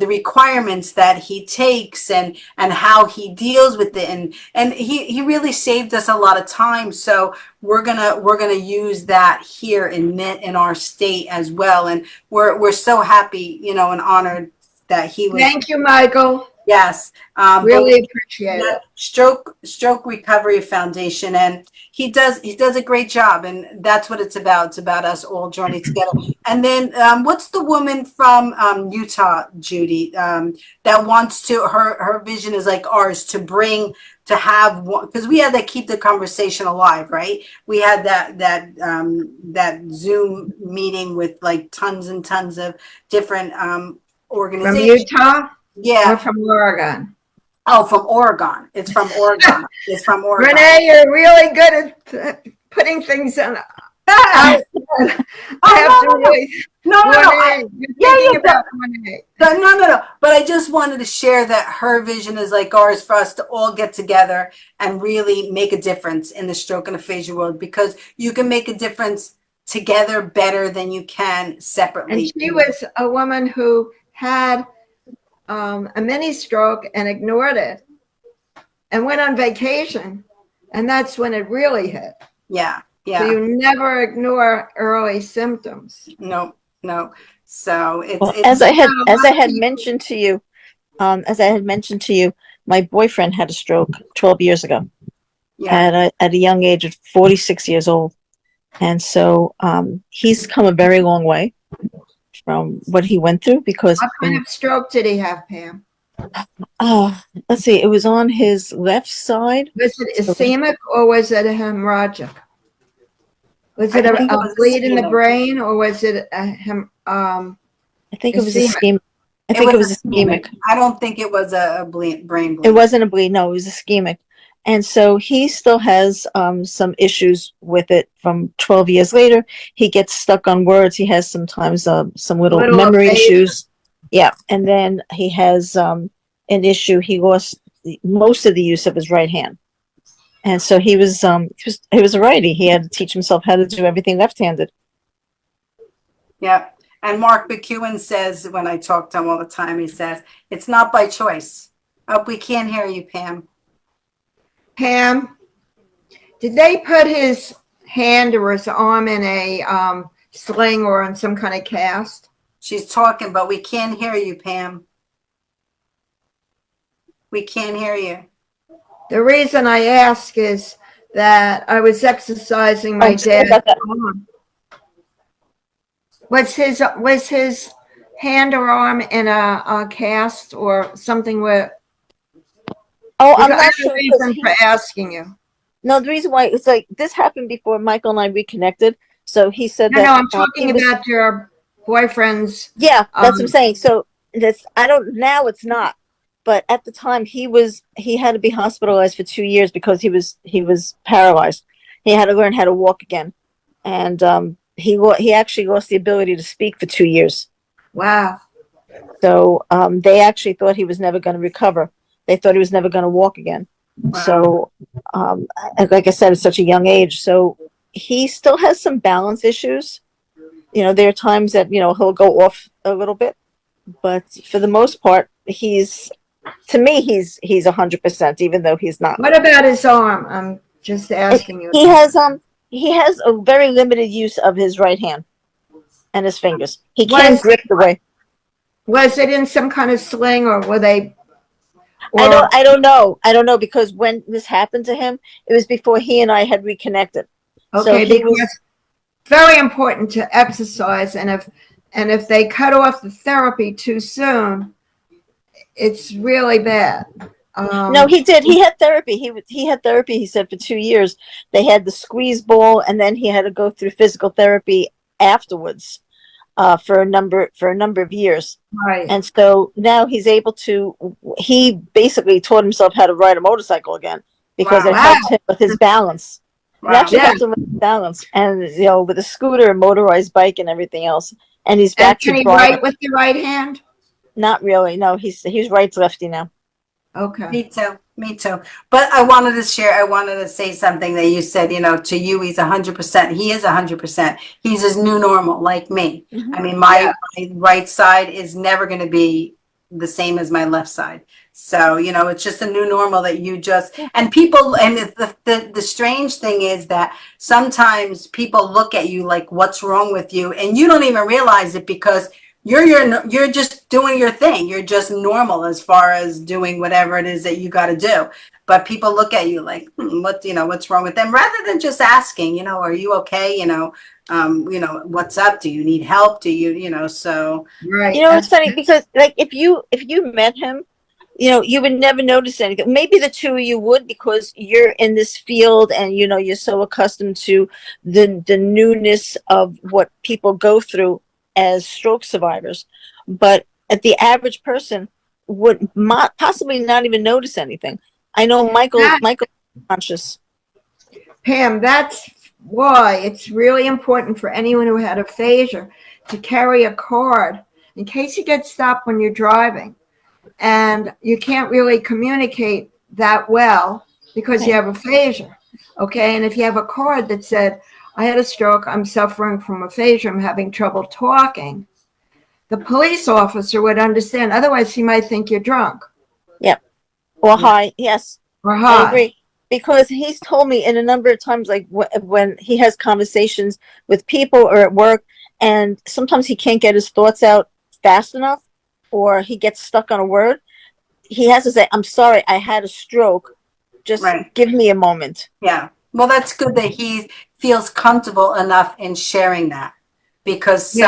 requirements that he takes and how he deals with it, and he really saved us a lot of time. So we're gonna use that here in our state as well, and we're so happy, and honored that he was. Thank you, Michael. Yes, Really appreciate it. Stroke Recovery Foundation, and he does a great job, and that's what it's about. It's about us all joining together. And then what's the woman from Utah, Judy, that wants to, her vision is like ours, to have one, because we had to keep the conversation alive, right? We had that Zoom meeting with like tons and tons of different organizations. From Utah? Yeah. Or from Oregon? Oh, from Oregon. It's from Oregon. It's from Oregon. Renee, you're really good at putting things on. I have to really. No. Renee. No. But I just wanted to share that her vision is like ours, for us to all get together and really make a difference in the stroke and aphasia world, because you can make a difference together better than you can separately. And she was a woman who had a mini stroke and ignored it and went on vacation, and that's when it really hit. Yeah. So you never ignore early symptoms. No. So it's, Well, it's as I had mentioned to you, my boyfriend had a stroke 12 years ago, at a young age of 46 years old, and so he's come a very long way from what he went through. Because what kind of stroke did he have, Pam? Let's see, it was on his left side. Was it ischemic or was it hemorrhagic? Was it I think it a was bleed in the ischemic. brain, or was it I think it was a ischemic? scheme. I think it was ischemic. I don't think it was a brain bleed. It wasn't a bleed. No, it was ischemic. And so he still has some issues with it from 12 years later. He gets stuck on words. He has sometimes some little memory issues. Yeah. And then he has an issue. He lost most of the use of his right hand. And so he was a righty. He had to teach himself how to do everything left-handed. Yeah. And Mark McEwen says, when I talk to him all the time, he says, it's not by choice. Oh, we can't hear you, Pam. Pam, did they put his hand or his arm in a sling or in some kind of cast? She's talking, but we can't hear you, Pam. We can't hear you. The reason I ask is that I was exercising my dad's arm. Was his hand or arm in a cast or something where? Oh, I'm Because I not have sure. a reason for asking you. No, the reason why it's like this happened before Michael and I reconnected. So he said No, that no, I'm talking about your boyfriend's. Yeah, that's what I'm saying. So this I don't now it's not. But at the time he had to be hospitalized for 2 years because he was paralyzed. He had to learn how to walk again. And he actually lost the ability to speak for 2 years. Wow. So they actually thought he was never going to recover. They thought he was never going to walk again. Wow. So like I said, at such a young age. So he still has some balance issues. You know, there are times that, he'll go off a little bit, but for the most part, he's 100%, even though he's not. What about his arm? I'm just asking you. He has a very limited use of his right hand and his fingers. He can't grip the way. Was it in some kind of sling, or were they? I don't know because when this happened to him, it was before he and I had reconnected. Okay, so because very important to exercise, and if they cut off the therapy too soon, it's really bad. No, he did. He had therapy. He had therapy. He said for 2 years they had the squeeze ball, and then he had to go through physical therapy afterwards for a number of years. Right. And so now he's able to. He basically taught himself how to ride a motorcycle again because it helped him with his balance. It actually helped him with his balance, and with a scooter, a motorized bike, and everything else. And he's back to driving. Can he write with the right hand? Not really. No, he's rights lefty now. Okay. Me too. But I wanted to say something that you said, to you, he's 100%. He is 100%. He's his new normal, like me. Mm-hmm. I mean, my right side is never going to be the same as my left side. So, it's just a new normal that you just, and people, and the strange thing is that sometimes people look at you like, what's wrong with you? And you don't even realize it because you're just doing your thing. You're just normal as far as doing whatever it is that you got to do. But people look at you like, what's wrong with them? Rather than just asking, are you okay? What's up? Do you need help? Do you, so. Right. It's funny because like if you met him, you would never notice anything. Maybe the two of you would because you're in this field and you're so accustomed to the newness of what people go through as stroke survivors. But the average person would possibly not even notice anything. I know Michael conscious. Pam, that's why it's really important for anyone who had aphasia to carry a card in case you get stopped when you're driving and you can't really communicate that well because you have aphasia. Okay, and if you have a card that said, I had a stroke, I'm suffering from aphasia, I'm having trouble talking, the police officer would understand. Otherwise, he might think you're drunk. Yep. Or high, yes. Or high. I agree. Because he's told me in a number of times, like when he has conversations with people or at work, and sometimes he can't get his thoughts out fast enough, or he gets stuck on a word, he has to say, I'm sorry, I had a stroke. Just give me a moment. Yeah. Well, that's good that he feels comfortable enough in sharing that because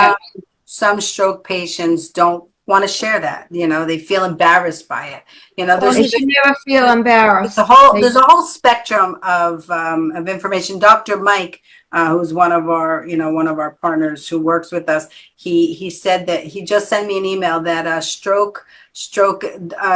some stroke patients don't want to share that. They feel embarrassed by it. They should never feel embarrassed. There's a whole spectrum of information. Dr. Mike, who's one of our partners who works with us, he said that he just sent me an email that stroke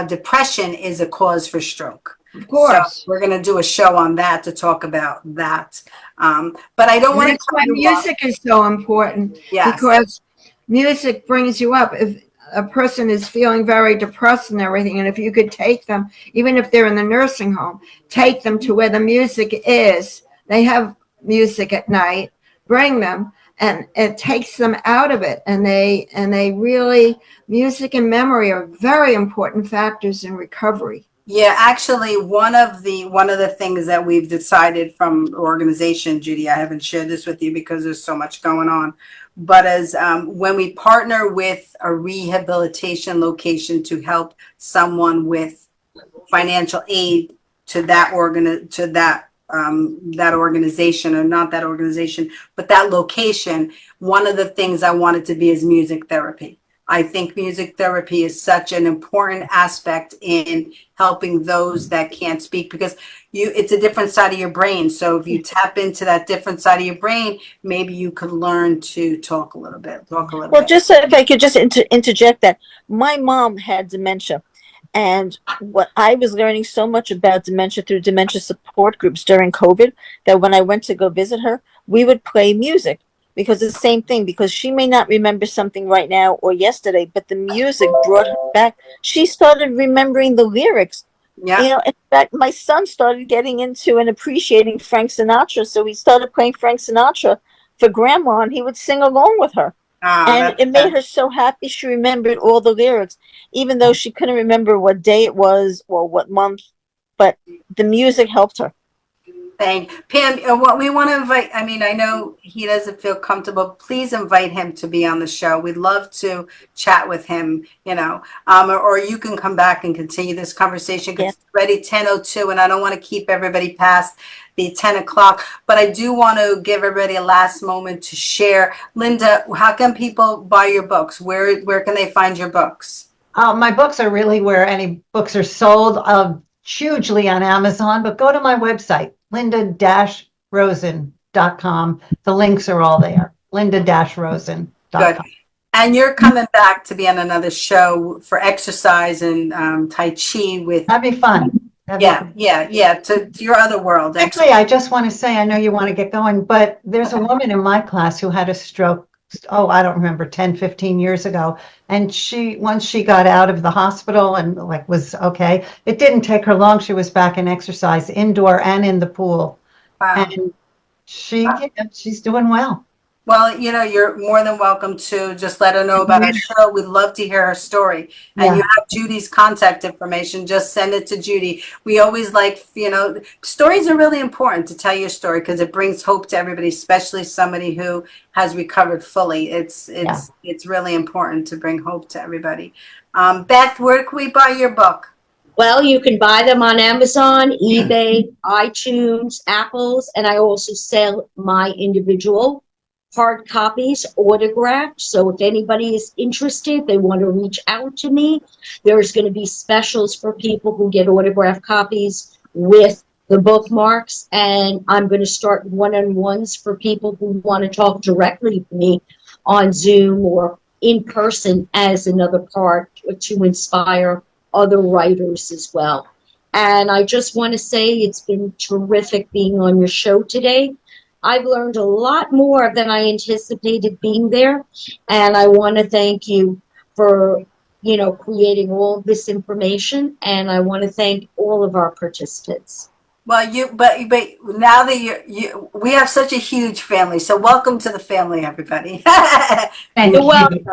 depression is a cause for stroke. Of course. So we're going to do a show on that to talk about that. But I don't want to. That's why music is so important. Yes. Because music brings you up. If a person is feeling very depressed and everything, and if you could take them, even if they're in the nursing home, take them to where the music is. They have music at night. Bring them, and it takes them out of it. And they really, music and memory are very important factors in recovery. Yeah, actually, one of the things that we've decided from the organization, Judy, I haven't shared this with you because there's so much going on, but as when we partner with a rehabilitation location to help someone with financial aid to that organization, or not that organization, but that location, one of the things I wanted to be is music therapy. I think music therapy is such an important aspect in helping those that can't speak, because it's a different side of your brain. So if you tap into that different side of your brain, maybe you could learn to talk a little bit. Well, just if I could just interject that, my mom had dementia. And what I was learning so much about dementia through dementia support groups during COVID, that when I went to go visit her, we would play music. Because it's the same thing, because she may not remember something right now or yesterday, but the music brought her back. She started remembering the lyrics. Yeah. In fact, my son started getting into and appreciating Frank Sinatra. So he started playing Frank Sinatra for grandma, and he would sing along with her. And it made her so happy. She remembered all the lyrics, even though she couldn't remember what day it was or what month, but the music helped her. Thank Pam. What we want to invite, I know he doesn't feel comfortable. Please invite him to be on the show. We'd love to chat with him, or you can come back and continue this conversation, because it's already 10:02 and I don't want to keep everybody past the 10 o'clock, but I do want to give everybody a last moment to share. Linda, how can people buy your books? Where can they find your books? My books are really where any books are sold, hugely on Amazon, but go to my website, linda-rosen.com. The links are all there, linda-rosen.com. Good. And you're coming back to be on another show for exercise and Tai Chi with. That'd be fun. To your other world. Actually, I just want to say, I know you want to get going, but there's a woman in my class who had a stroke, I don't remember, 10, 15 years ago. And once she got out of the hospital and was okay, it didn't take her long. She was back in exercise, indoor and in the pool. Wow. And she's doing well. Well, you're more than welcome to just let her know about our show. We'd love to hear her story. And you have Judy's contact information. Just send it to Judy. We always stories are really important to tell your story, because it brings hope to everybody, especially somebody who has recovered fully. It's really important to bring hope to everybody. Beth, where can we buy your book? Well, you can buy them on Amazon, eBay, iTunes, Apple's, and I also sell my individual hard copies autographed. So if anybody is interested, they want to reach out to me, there's going to be specials for people who get autographed copies with the bookmarks. And I'm going to start one-on-ones for people who want to talk directly to me on Zoom or in person as another part to inspire other writers as well. And I just want to say it's been terrific being on your show today. I've learned a lot more than I anticipated being there. And I want to thank you for, creating all this information. And I want to thank all of our participants. Well, but now that we have such a huge family. So welcome to the family, everybody. You're welcome.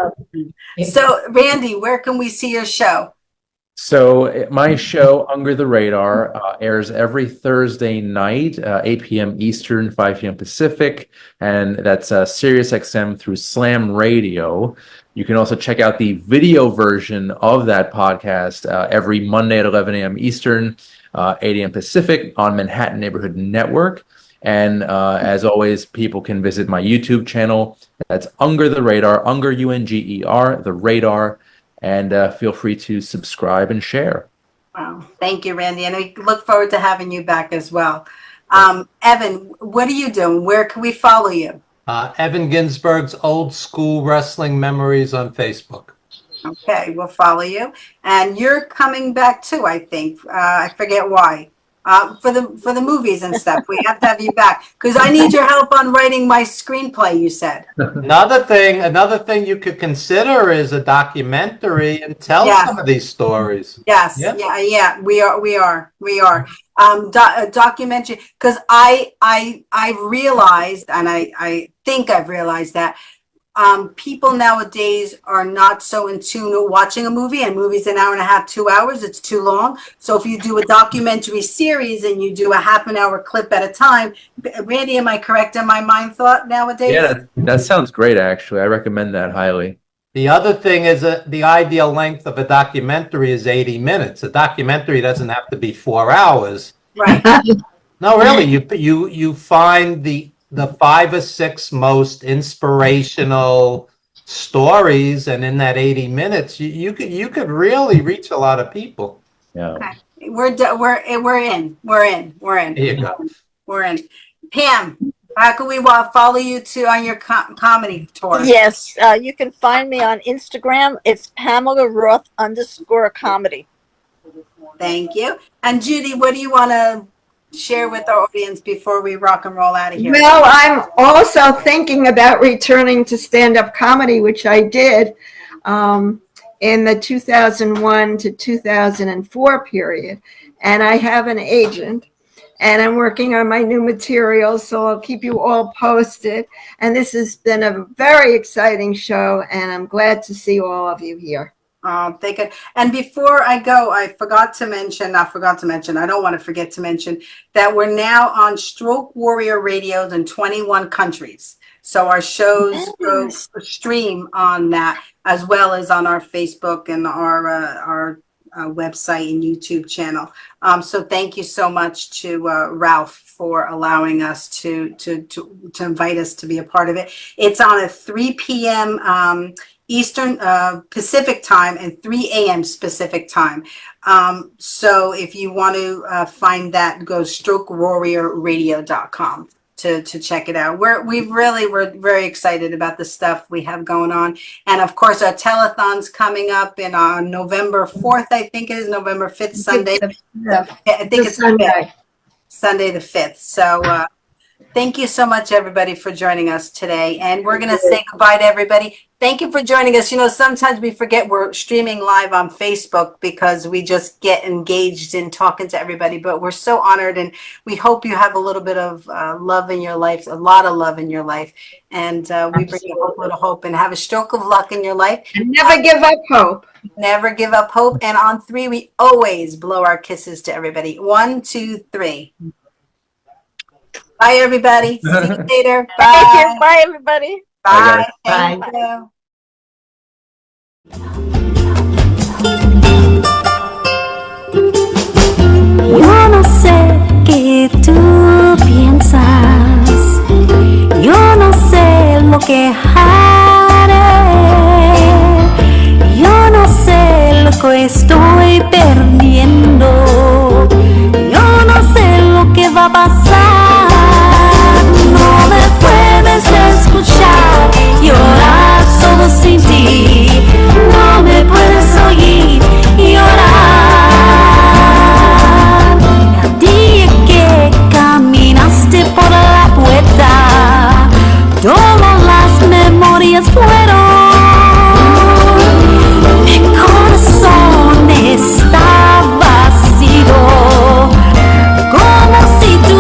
So Randy, where can we see your show? So my show, Under the Radar, airs every Thursday night, 8 p.m. Eastern, 5 p.m. Pacific, and that's Sirius XM through Slam Radio. You can also check out the video version of that podcast every Monday at 11 a.m. Eastern, 8 a.m. Pacific on Manhattan Neighborhood Network. And as always, people can visit my YouTube channel. That's Under the Radar, Unger, Unger, The Radar. and feel free to subscribe and share. Wow. Thank you, Randy. And we look forward to having you back as well. Evan, what are you doing? Where can we follow you? Evan Ginsberg's Old School Wrestling Memories on Facebook. Okay, we'll follow you. And you're coming back too, I think. I forget why. For the movies and stuff. We have to have you back because I need your help on writing my screenplay, you said. Another thing you could consider is a documentary and tell some of these stories. Yes, yeah, we are. A documentary, because I've realized, and I think I've realized that people nowadays are not so in tune with watching a movie, and movies an hour and a half, 2 hours, it's too long. So if you do a documentary series and you do a half an hour clip at a time, Randy, am I correct in my mind thought nowadays? Yeah, that sounds great, actually. I recommend that highly. The other thing is the ideal length of a documentary is 80 minutes. A documentary doesn't have to be 4 hours. Right. No, really, you find the 5 or 6 most inspirational stories, and in that 80 minutes, you could really reach a lot of people. Yeah. Okay. We're in. There you go. We're in. Pam, how can we follow you on your comedy tour? Yes, you can find me on Instagram. It's Pamela Roth _comedy. Thank you. And Judy, what do you want to share with our audience before we rock and roll out of here? Well, I'm also thinking about returning to stand-up comedy, which I did in the 2001 to 2004 period. And I have an agent, and I'm working on my new material, so I'll keep you all posted. And this has been a very exciting show, and I'm glad to see all of you here. Thank you. And before I go, I don't want to forget to mention that we're now on Stroke Warrior radios in 21 countries. So our shows go stream on that, as well as on our Facebook and our website and YouTube channel. So thank you so much to Ralph for allowing us to invite us to be a part of it. It's on at 3 p.m. Eastern Pacific time and 3 a.m. Pacific time. So if you want to find that, go strokewarriorradio.com to check it out. We're very excited about the stuff we have going on. And of course, our telethon's coming up in November 4th, I think it is, November 5th, Sunday. I think it's Sunday the 5th. So thank you so much, everybody, for joining us today. And we're going to say goodbye to everybody. Thank you for joining us. You know, sometimes we forget we're streaming live on Facebook because we just get engaged in talking to everybody. But we're so honored, and we hope you have a little bit of love in your life, a lot of love in your life. And we bring you a little hope, and have a stroke of luck in your life. And never give up hope. Never give up hope. And on 3, we always blow our kisses to everybody. 1, 2, 3. Bye, everybody. See you later. Bye. Thank you. Bye, everybody. Bye. Bye. Thank you. Yo no sé qué tú piensas, yo no sé lo que haré, yo no sé lo que estoy perdiendo, yo no sé lo que va a pasar. No me puedes escuchar llorar solo sin ti, no me puedes oír llorar. El día que caminaste por la puerta, todas las memorias fueron. Mi corazón está vacío, como si tú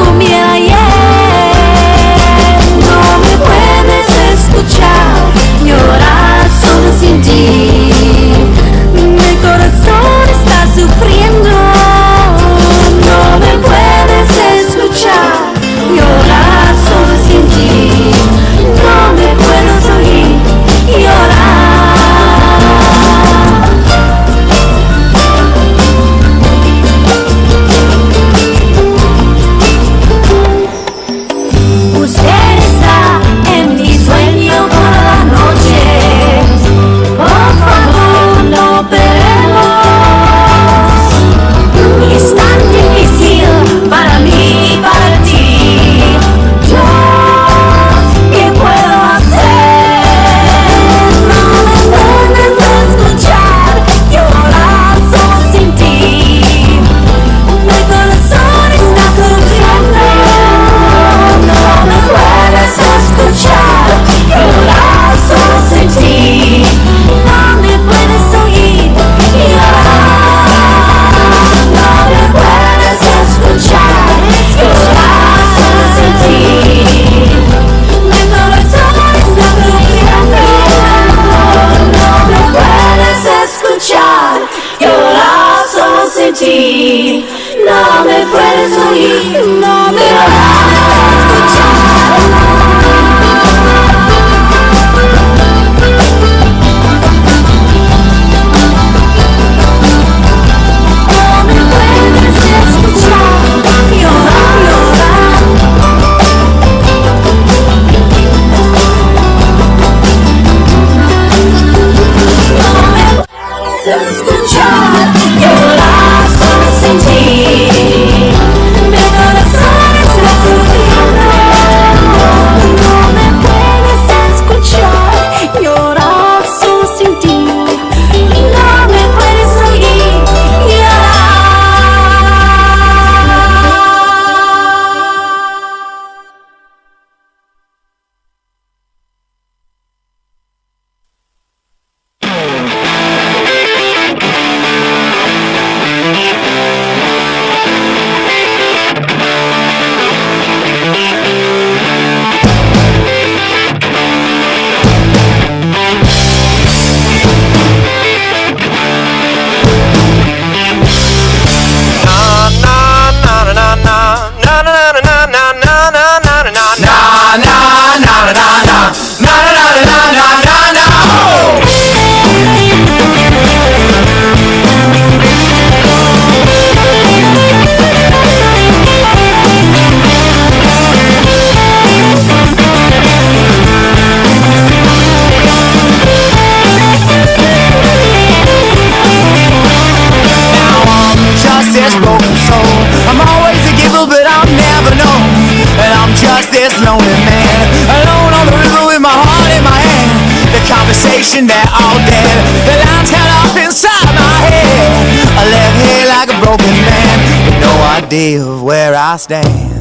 this lonely man, alone on the river with my heart in my hand. The conversation that all dead, the lines held off inside my head. I left here like a broken man with no idea of where I stand.